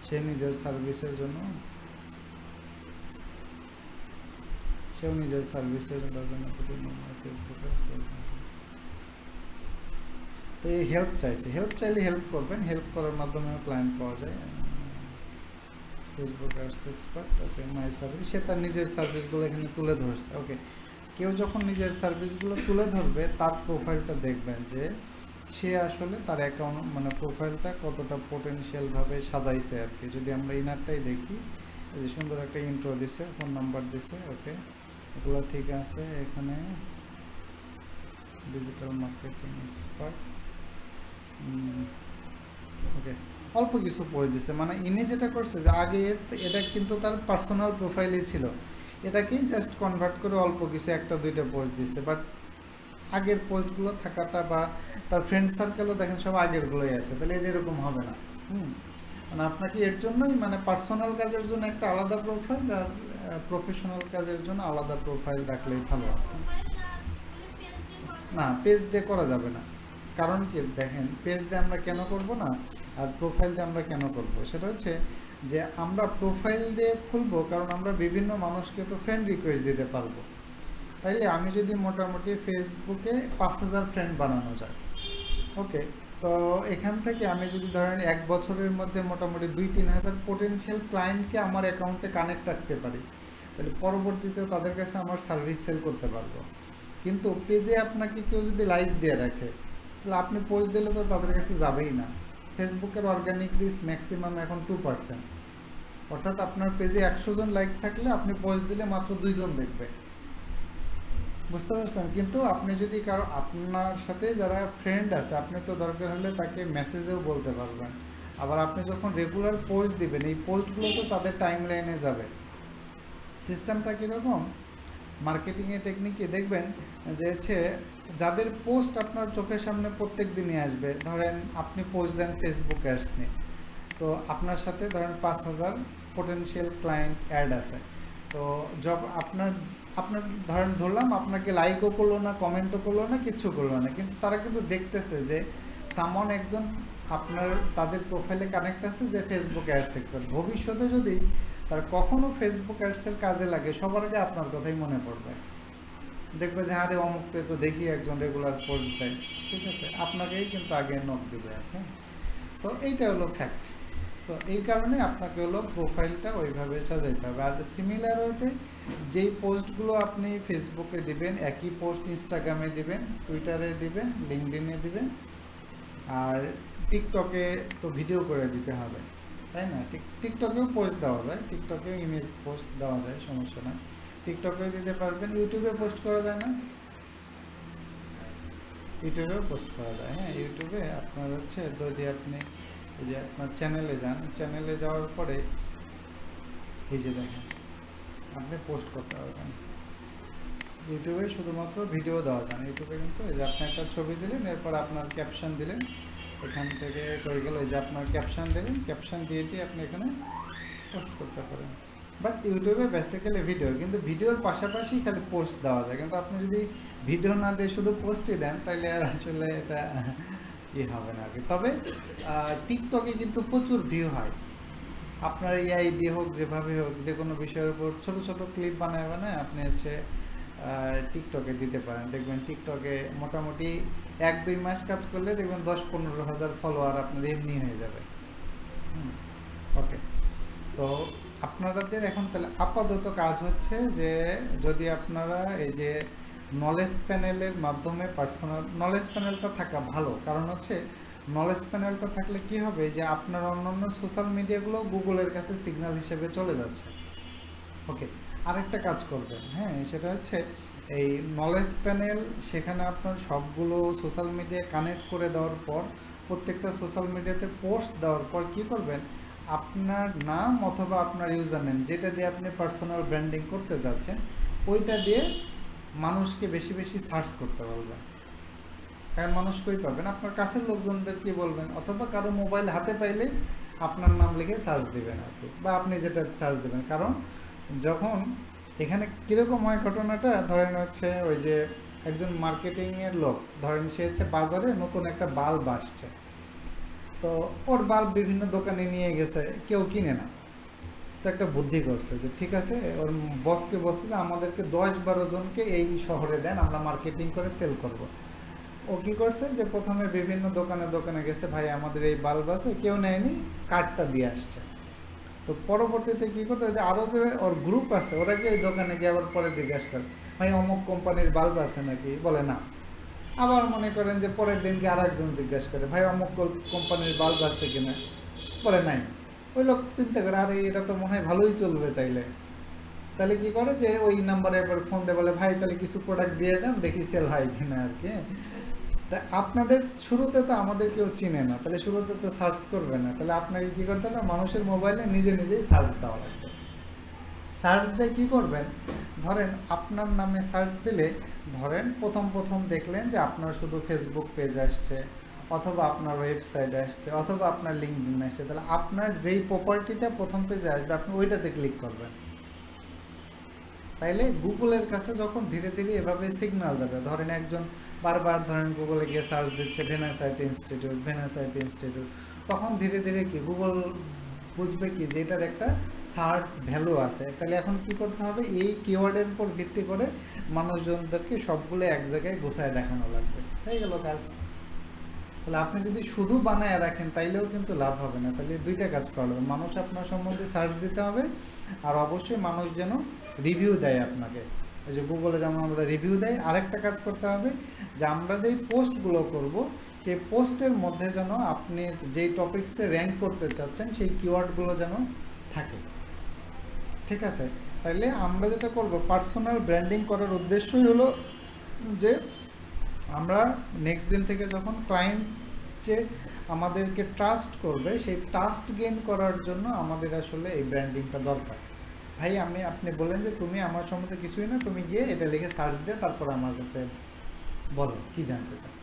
সে নিজের সার্ভিসের জন্য, সেও নিজের সার্ভিসের জন্য তো এই হেল্প চাইছে, হেল্প চাইলে হেল্প করবেন, হেল্প করার মাধ্যমেও ক্লায়েন্ট পাওয়া যায়। Facebook ads expert, okay, my service, সে তার নিজের সার্ভিসগুলো এখানে তুলে ধরছে। ওকে, কেউ যখন নিজের সার্ভিসগুলো তুলে ধরবে তার প্রোফাইলটা দেখবেন যে সে আসলে তার অ্যাকাউন্ট মানে প্রোফাইলটা কতটা পোটেনশিয়ালভাবে সাজাইছে আর কি। যদি আমরা ইনারটাই দেখি, এই যে সুন্দর একটা ইন্ট্রো দিছে, ফোন নাম্বার দিছে, ওকে, এগুলো ঠিক আছে। এখানে ডিজিটাল মার্কেটিং এক্সপার্ট, ওকে, অল্প কিছু পড়ে দিচ্ছে। মানে ইনি যেটা করছে যে আগে এটা কিন্তু তার পার্সোনাল প্রোফাইলই ছিল, এটাকেই জাস্ট কনভার্ট করে অল্প কিছু একটা দুইটা পোস্ট দিচ্ছে। বাট আগের পোস্টগুলো থাকাটা বা তার ফ্রেন্ড সার্কেলও দেখেন সব আগেরগুলোই আছে, তাহলে এরকম হবে না। মানে আপনাকে এর জন্যই মানে পার্সোনাল কাজের জন্য একটা আলাদা প্রোফাইল আর প্রফেশনাল কাজের জন্য আলাদা প্রোফাইল রাখলেই ভালো। না, পেজ দিয়ে করা যাবে না। কারণ কি দেখেন, পেজ দিয়ে আমরা কেন করব না আর প্রোফাইল দিয়ে আমরা কেন করব, সেটা হচ্ছে যে আমরা প্রোফাইল দিয়ে খুলবো কারণ আমরা বিভিন্ন মানুষকে তো ফ্রেন্ড রিকোয়েস্ট দিতে পারবো। তাইলে আমি যদি মোটামুটি ফেসবুকে 5000 ফ্রেন্ড বানানো যায়, ওকে, তো এখান থেকে আমি যদি ধরেন 1 বছরের মধ্যে মোটামুটি 2-3 হাজার পোটেনশিয়াল ক্লায়েন্টকে আমার অ্যাকাউন্টে কানেক্ট রাখতে পারি, তাহলে পরবর্তীতে তাদের কাছে আমার সার্ভিস সেল করতে পারবো। কিন্তু পেজে আপনাকে কেউ যদি লাইক দিয়ে রাখে, তাহলে আপনি পোস্ট দিলে তো তাদের কাছে যাবেই না। ফেসবুকের অর্গানিক রিচ ম্যাক্সিমাম এখন 2%, অর্থাৎ আপনার পেজে 100 জন লাইক থাকলে আপনি পোস্ট দিলে মাত্র 2 জন দেখবে, বুঝতে পারছেন? কিন্তু আপনি যদি কারো আপনার সাথে যারা ফ্রেন্ড আছে, আপনি তো দরকার হলে তাকে মেসেজেও বলতে পারবেন। আবার আপনি যখন রেগুলার পোস্ট দিবেন, এই পোস্টগুলো তো তাদের টাইম লাইনে যাবে। সিস্টেমটা কীরকম, মার্কেটিংয়ের টেকনিকে দেখবেন যে হচ্ছে যাদের পোস্ট আপনার চোখের সামনে প্রত্যেক দিনই আসবে, ধরেন আপনি পোস্ট দেন ফেসবুক অ্যাডস নিয়ে, তো আপনার সাথে ধরেন 5000 পোটেনশিয়াল ক্লায়েন্ট অ্যাড আছে। তো আপনার আপনার ধরলাম আপনাকে লাইকও করলো না, কমেন্টও করলো না, কিচ্ছু করলো না, কিন্তু তারা কিন্তু দেখতেছে যে সামন একজন আপনার তাদের প্রোফাইলে কানেক্ট আছে যে ফেসবুক অ্যাডস এক্সপার্ট। ভবিষ্যতে যদি তার কখনো ফেসবুক অ্যাডসের কাজে লাগে, সবার আগে আপনার কথাই মনে পড়বে, দেখবে যে আরে অমুকটা তো দেখি একজন রেগুলার পোস্ট দেয়, ঠিক আছে, আপনাকেই কিন্তু আগে নক দেবে। হ্যাঁ, সো এইটা হলো ফ্যাক্ট। সো এই কারণে আপনাকে হলো প্রোফাইলটা ওইভাবে সাজাইতে হবে। আর সিমিলার হতে যেই পোস্টগুলো আপনি ফেসবুকে দিবেন, একই পোস্ট ইনস্টাগ্রামে দিবেন, টুইটারে দিবেন, লিঙ্কডইনে দিবেন, আর টিকটকে তো ভিডিও করে দিতে হবে, তাই না? টিকটকেও পোস্ট দেওয়া যায়, টিকটকেও ইমেজ পোস্ট দেওয়া যায়, সমস্যা না, টিকটকেও দিতে পারবেন। ইউটিউবে পোস্ট করা যায় না? ইউটিউবেও পোস্ট করা যায়। হ্যাঁ, ইউটিউবে আপনার হচ্ছে যদি আপনি এই যে আপনার চ্যানেলে যান, চ্যানেলে যাওয়ার পরে এই যে দেখেন আপনি পোস্ট করতে পারবেন। ইউটিউবে শুধুমাত্র ভিডিও দেওয়া যায় না, ইউটিউবে কিন্তু এই যে আপনি একটা ছবি দিলেন, এরপর আপনার ক্যাপশন দিলেন, এখান থেকে হয়ে গেল এই যে আপনার ক্যাপশন দিলেন, ক্যাপশন দিয়ে আপনি এখানে পোস্ট করতে পারেন। বাট ইউটিউবে বেসিক্যালি ভিডিও, কিন্তু ভিডিওর পাশাপাশি খালি পোস্ট দেওয়া যায়, কিন্তু আপনি যদি ভিডিও না দিয়ে শুধু পোস্টই দেন তাহলে আর আসলে এটা হবে না আর কি। তবে টিকটকে কিন্তু প্রচুর ভিউ হয়, আপনার এআই দিয়ে হোক যেভাবে হোক, যে কোনো বিষয়ের উপর ছোটো ছোটো ক্লিপ বানায় বানায় আপনি হচ্ছে টিকটকে দিতে পারেন। দেখবেন টিকটকে মোটামুটি 1-2 মাস কাজ করলে দেখবেন 10-15 হাজার ফলোয়ার আপনার এমনি হয়ে যাবে। ওকে, তো আপনাদের এখন তাহলে আপাতত কাজ হচ্ছে যে যদি আপনারা এই যে নলেজ প্যানেলের মাধ্যমে পার্সোনাল নলেজ প্যানেলটা থাকা ভালো, কারণ হচ্ছে নলেজ প্যানেলটা থাকলে কি হবে যে আপনার অন্যান্য সোশ্যাল মিডিয়াগুলো গুগলের কাছে সিগন্যাল হিসেবে চলে যাচ্ছে। ওকে, আরেকটা কাজ করবেন, হ্যাঁ, সেটা হচ্ছে এই নলেজ প্যানেল, সেখানে আপনার সবগুলো সোশ্যাল মিডিয়া কানেক্ট করে দেওয়ার পর প্রত্যেকটা সোশ্যাল মিডিয়াতে পোস্ট দেওয়ার পর কী করবেন, আপনার নাম অথবা আপনার ইউজার নেম যেটা দিয়ে আপনি পার্সোনাল ব্র্যান্ডিং করতে যাচ্ছেন, ওইটা দিয়ে মানুষকে বেশি বেশি সার্চ করতে বলবেন। কারণ মানুষ কই পাবেন, আপনার কাছের লোকজনদের কি বলবেন, অথবা কারো মোবাইল হাতে পাইলেই আপনার নাম লিখে সার্চ দিবেন আর কি, বা আপনি যেটা সার্চ দিবেন। কারণ যখন এখানে কীরকম হয় ঘটনাটা, ধরেন হচ্ছে ওই যে একজন মার্কেটিংয়ের লোক, ধরেন সে হচ্ছে বাজারে নতুন একটা বাল্ব আসছে, তো ওর বাল্ব বিভিন্ন দোকানে নিয়ে গেছে, কেউ কিনে না। তো একটা বুদ্ধি করছে যে ঠিক আছে, ওর বসকে বলছে যে আমাদেরকে 10-12 জনকে এই শহরে দেন, আমরা মার্কেটিং করে সেল করব। ও কী করছে যে প্রথমে বিভিন্ন দোকানে দোকানে গেছে, ভাই আমাদের এই বাল্ব আছে, কেউ নেয়নি, কার্ডটা দিয়ে আসছে। তো পরবর্তীতে কী করতে, আরও যে ওর গ্রুপ আছে, ওরা কি ওই দোকানে গিয়ে আবার পরে জিজ্ঞাসা করে, ভাই অমুক কোম্পানির বাল্ব আছে নাকি, বলে না। আবার মনে করেন যে পরের দিনকে আর একজন জিজ্ঞাসা করে, ভাই অমুক কোম্পানির বাল্ব আছে কিনা, বলে নাই। ওই লোক চিন্তা করে, আরে এটা তো মনে হয় ভালোই চলবে, তাহলে কি করে যে ওই নাম্বারে একবার ফোন দিয়ে বলে, ভাই তাহলে কিছু প্রোডাক্ট দিয়ে যান, দেখি সেল হয় কিনা আর কি। তা আপনাদের শুরুতে তো আমাদের কেউ চিনে না, তাহলে শুরুতে তো সার্চ করবে না, তাহলে আপনাকে কী করতে হবে, মানুষের মোবাইলে নিজে নিজেই সার্চ দেওয়া লাগবে। সার্চ দিয়ে কী করবেন, ধরেন আপনার নামে সার্চ দিলে, ধরেন প্রথম দেখলেন যে আপনার শুধু ফেসবুক পেজ আসছে, অথবা আপনার ওয়েবসাইট আসছে, অথবা আপনার লিঙ্কডইন আসছে, তাহলে আপনার যেই প্রপার্টিটা প্রথম পেজে আসবে আপনি ওইটাতে ক্লিক করবেন। তাইলে গুগলের কাছে যখন ধীরে ধীরে এভাবে সিগন্যাল যাবে, ধরেন একজন বারবার ধরেন গুগলে গিয়ে সার্চ দিচ্ছে ভেনাসাইট ইনস্টিটিউট, তখন ধীরে ধীরে কি গুগল বুঝবে কি যে এটার একটা সার্চ ভ্যালু আছে। তাহলে এখন কি করতে হবে, এই কিওয়ার্ডের উপর ভিত্তি করে মানুষজনদেরকে সবগুলো এক জায়গায় গুছায় দেখানো লাগবে, হয়ে গেল কাজ। তাহলে আপনি যদি শুধু বানায় রাখেন তাইলেও কিন্তু লাভ হবে না, তাহলে দুইটা কাজ করা হবে, মানুষ আপনার সম্বন্ধে সার্চ দিতে হবে, আর অবশ্যই মানুষ যেন রিভিউ দেয় আপনাকে। এই যে গুগলে যেমন আমাদের রিভিউ দেয়, আরেকটা কাজ করতে হবে যে আমরা যেই পোস্টগুলো করব সেই পোস্টের মধ্যে যেন আপনি যেই টপিকসে র্যাঙ্ক করতে চাচ্ছেন সেই কিওয়ার্ডগুলো যেন থাকে, ঠিক আছে। তাইলে আমরা যেটা করব, পার্সোনাল ব্র্যান্ডিং করার উদ্দেশ্যই হলো যে আমরা নেক্সট দিন থেকে যখন ক্লায়েন্ট যে আমাদেরকে ট্রাস্ট করবে, সেই ট্রাস্ট গেইন করার জন্য আমাদের আসলে এই ব্র্যান্ডিংটা দরকার। ভাই আপনি বলেন যে তুমি আমার সম্বন্ধে কিছুই না, তুমি গিয়ে এটা লিখে সার্চ দিয়ে তারপর আমার কাছে বলো কি জানতে চাও,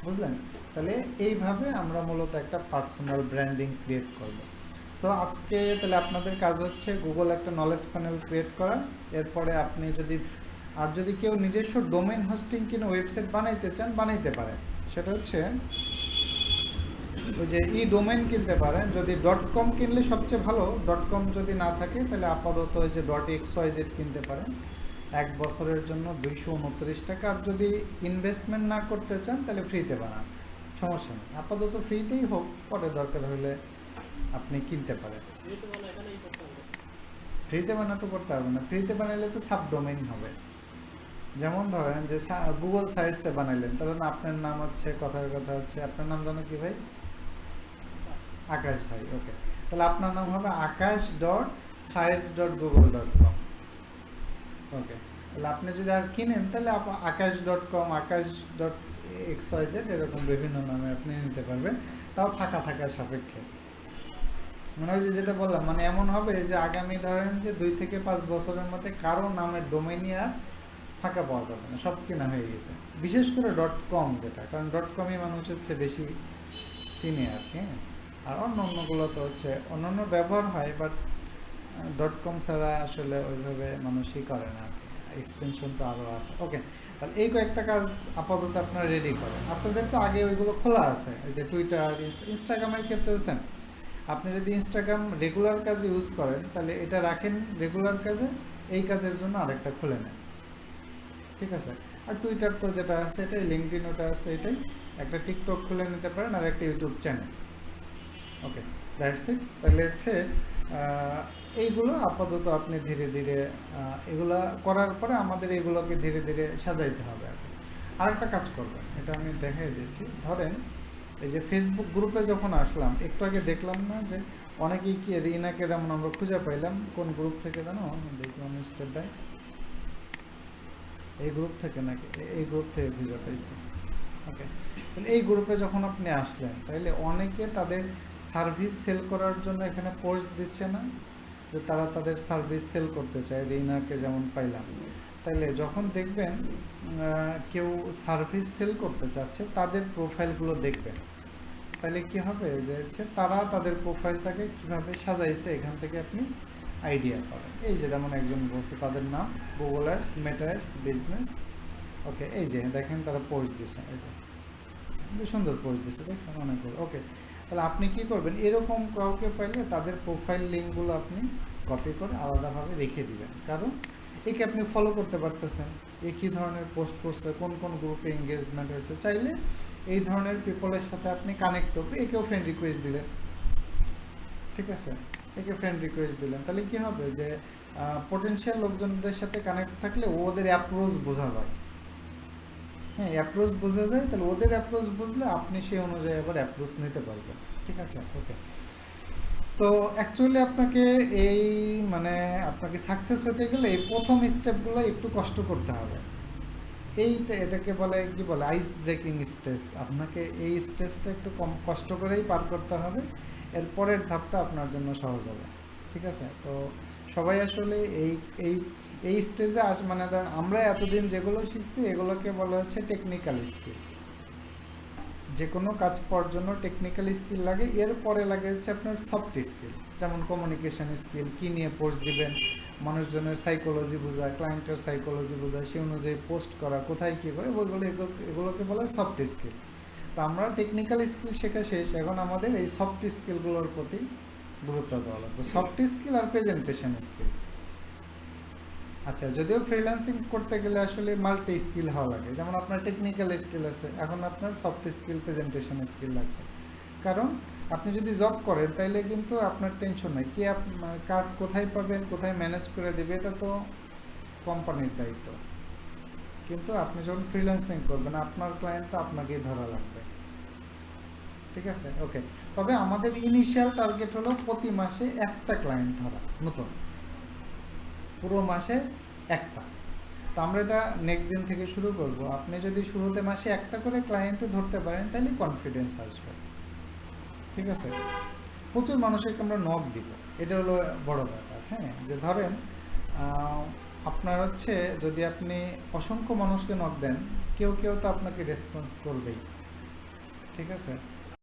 বুঝলেন? তাহলে এইভাবে আমরা মূলত একটা পার্সোনাল ব্র্যান্ডিং ক্রিয়েট করব। সো আজকে তাহলে আপনাদের কাজ হচ্ছে গুগল একটা নলেজ প্যানেল ক্রিয়েট করা। এরপরে আপনি যদি কেউ নিজস্ব ডোমেইন হোস্টিং কিনে ওয়েবসাইট বানাইতে চান, বানাইতে পারেন। সেটা হচ্ছে ওই যে ডোমেইন কিনতে পারেন, যদি .com কিনলে সবচেয়ে ভালো। .com যদি না থাকে তাহলে আপাতত ওই যে .xyz কিনতে পারেন, 1 বছরের জন্য 229 টাকা। আর যদি ইনভেস্টমেন্ট না করতে চান তাহলে ফ্রিতে বানান, সমস্যা নেই, আপাতত ফ্রিতেই হোক, পরে দরকার হলে আপনি কিনতে পারেন। ফ্রিতে বানাতে করতে হবে না, ফ্রিতে বানাইলে তো সাব ডোমেইন হবে। যেমন ধরেন যে গুগল সাইটসে বানাইলেন, তখন আপনার নাম হচ্ছে, কথার কথা হচ্ছে আপনার নাম জানো কি ভাই? আকাশ ভাই, ওকে। তাহলে আপনার নাম হবে akash.sites.google.com, ওকে। তাহলে আপনি যদি আর কিনেন তাহলে akash.com, akash.xyz এরকম বিভিন্ন নামে আপনি নিতে পারবেন, তাও ফাঁকা থাকার সাপেক্ষে। মানে ওই যে যেটা বললাম, মানে এমন হবে যে আগামী ধরেন যে 2 থেকে 5 বছরের মধ্যে কারো নামের ডোমেইনই আর ফাঁকা পাওয়া যাবে না, সব কেনা হয়ে গেছে। বিশেষ করে .com যেটা, কারণ .comই মানুষ হচ্ছে বেশি চিনে আর কি। আর অন্যগুলো তো হচ্ছে অন্যান্য ব্যবহার হয়, বাট .com ছাড়া আসলে ওইভাবে মানুষই করে না, এক্সটেনশন তো আরও আছে। ওকে, তাহলে এই কয়েকটা কাজ আপাতত আপনারা রেডি করেন। আপনাদের তো আগে ওইগুলো খোলা আছে, এই যে টুইটার, ইনস্টাগ্রামের ক্ষেত্রেও সেম। আপনি যদি ইনস্টাগ্রাম রেগুলার কাজে ইউজ করেন তাহলে এটা রাখেন রেগুলার কাজে, এই কাজের জন্য আরেকটা খুলে নেন, ঠিক আছে। আর টুইটার তো যেটা আছে এটাই, লিঙ্কডইন ওটা আছে এটাই, একটা টিকটক খুলে নিতে পারেন, আর একটা YouTube channel. Okay, that's it. তাহলে হচ্ছে এইগুলো আপাতত আপনি ধীরে ধীরে এগুলো করার পরে আমাদের এগুলোকে ধীরে ধীরে সাজাইতে হবে আর কি। আরেকটা কাজ করবেন, এটা আমি দেখাই দিচ্ছি। ধরেন এই যে ফেসবুক গ্রুপে যখন আসলাম, একটু আগে দেখলাম না যে অনেকেই কি রিনাকে যেমন আমরা খুঁজে পাইলাম, কোন গ্রুপ থেকে জানো দেখলাম, স্টেপ বাই এই গ্রুপ থেকে নাকি এই গ্রুপ থেকে খুঁজে পাইছি। ওকে, তাহলে এই গ্রুপে যখন আপনি আসলেন তাহলে অনেকে তাদের সার্ভিস সেল করার জন্য এখানে পোস্ট দিচ্ছে না, যে তারা তাদের সার্ভিস সেল করতে চায়, রিনাকে যেমন পাইলাম। তাহলে যখন দেখবেন কেউ সার্ভিস সেল করতে চাচ্ছে, তাদের প্রোফাইলগুলো দেখবেন। তাহলে কি হবে যে হচ্ছে তারা তাদের প্রোফাইলটাকে কিভাবে সাজাইছে এখান থেকে আপনি আইডিয়া পাবেন। এই যে যেমন একজন বলছে তাদের নাম Google ads, Meta ads, business. Okay, এই যে দেখেন তারা পোস্ট দিয়েছে, এই যে কিন্তু সুন্দর পোস্ট দিয়েছে, দেখছেন অনেক ভালো। ওকে, তাহলে আপনি কি করবেন, এরকম কাউকে পাইলে তাদের প্রোফাইল লিঙ্কগুলো আপনি কপি করে আলাদাভাবে রেখে দিবেন, কারণ একে আপনি ফলো করতে পারতেছেন, এ কী ধরনের পোস্ট করছে, কোন কোন গ্রুপে এঙ্গেজমেন্ট হয়েছে। চাইলে এই ধরনের পিপলের সাথে আপনি কানেক্ট হবে, একেও ফ্রেন্ড রিকোয়েস্ট দিলেন, ঠিক আছে, একে ফ্রেন্ড রিকোয়েস্ট দিলেন, তাহলে কি হবে যে পটেনশিয়াল লোকজনদের সাথে কানেক্ট থাকলে ওদের অ্যাপ্রোচ বোঝা যায়। হ্যাঁ, অ্যাপ্রোচ বোঝা যায়, তাহলে ওদের অ্যাপ্রোচ বুঝলে আপনি সেই অনুযায়ী আবার অ্যাপ্রোচ নিতে পারবেন, ঠিক আছে। ওকে, তো অ্যাকচুয়ালি আপনাকে এই মানে আপনাকে সাকসেস হতে গেলে এই প্রথম স্টেপগুলো একটু কষ্ট করতে হবে। এইটা এটাকে বলে কি বলে আইস ব্রেকিং স্টেজ। আপনাকে এই স্টেজটা একটু কম কষ্ট করেই পার করতে হবে, এর পরের ধাপটা আপনার জন্য সহজ হবে, ঠিক আছে। তো সবাই আসলে এই এই এই স্টেজে মানে ধরেন আমরা এতদিন যেগুলো শিখছি এগুলোকে বলা হচ্ছে টেকনিক্যাল স্কিল। যে কোনো কাজ পাওয়ার জন্য টেকনিক্যাল স্কিল লাগে, এরপরে লাগে হচ্ছে আপনার সফট স্কিল, যেমন কমিউনিকেশন স্কিল, কী নিয়ে পোস্ট দিবেন, মানুষজনের সাইকোলজি বোঝা, ক্লায়েন্টের সাইকোলজি বোঝা, সেই অনুযায়ী পোস্ট করা, কোথায় কী করে, ওইগুলো এগুলোকে বলা হয় সফট স্কিল। তো আমরা টেকনিক্যাল স্কিল শেখা শেষ, এখন আমাদের এই সফট স্কিলগুলোর প্রতি গুরুত্ব দেওয়া লাগবে, সফট স্কিল আর প্রেজেন্টেশন স্কিল। আচ্ছা, যদিও ফ্রিল্যান্সিং করতে গেলে আসলে মাল্টি স্কিল হওয়া লাগে, যেমন আপনার টেকনিক্যাল স্কিল আছে, এখন আপনার সফট স্কিল, প্রেজেন্টেশন স্কিল লাগবে। কারণ আপনি যদি জব করেন তাইলে কিন্তু আপনার টেনশন নাই, কি কাজ কোথায় পাবেন, কোথায় ম্যানেজ করে দেবে, এটা তো কোম্পানির দায়িত্ব। কিন্তু আপনি যখন ফ্রিল্যান্সিং করবেন আপনার ক্লায়েন্ট তো আপনাকেই ধরা লাগবে, ঠিক আছে। ওকে, তবে আমাদের ইনিশিয়াল টার্গেট হলো প্রতি মাসে একটা ক্লায়েন্ট ধরা, নতুন, পুরো মাসে একটা। তো আমরা এটা নেক্সট দিন থেকে শুরু করব। আপনি যদি শুরুতে মাসে একটা করে ক্লায়েন্টে ধরতে পারেন তাহলে কনফিডেন্স আসবে, ঠিক আছে। প্রচুর মানুষকে আমরা নক দিব, এটা হলো বড় ব্যাপার। হ্যাঁ, যে ধরেন আপনার হচ্ছে যদি আপনি অসংখ্য মানুষকে নক দেন, কেউ কেউ তো আপনাকে রেসপন্স করবেই, ঠিক আছে।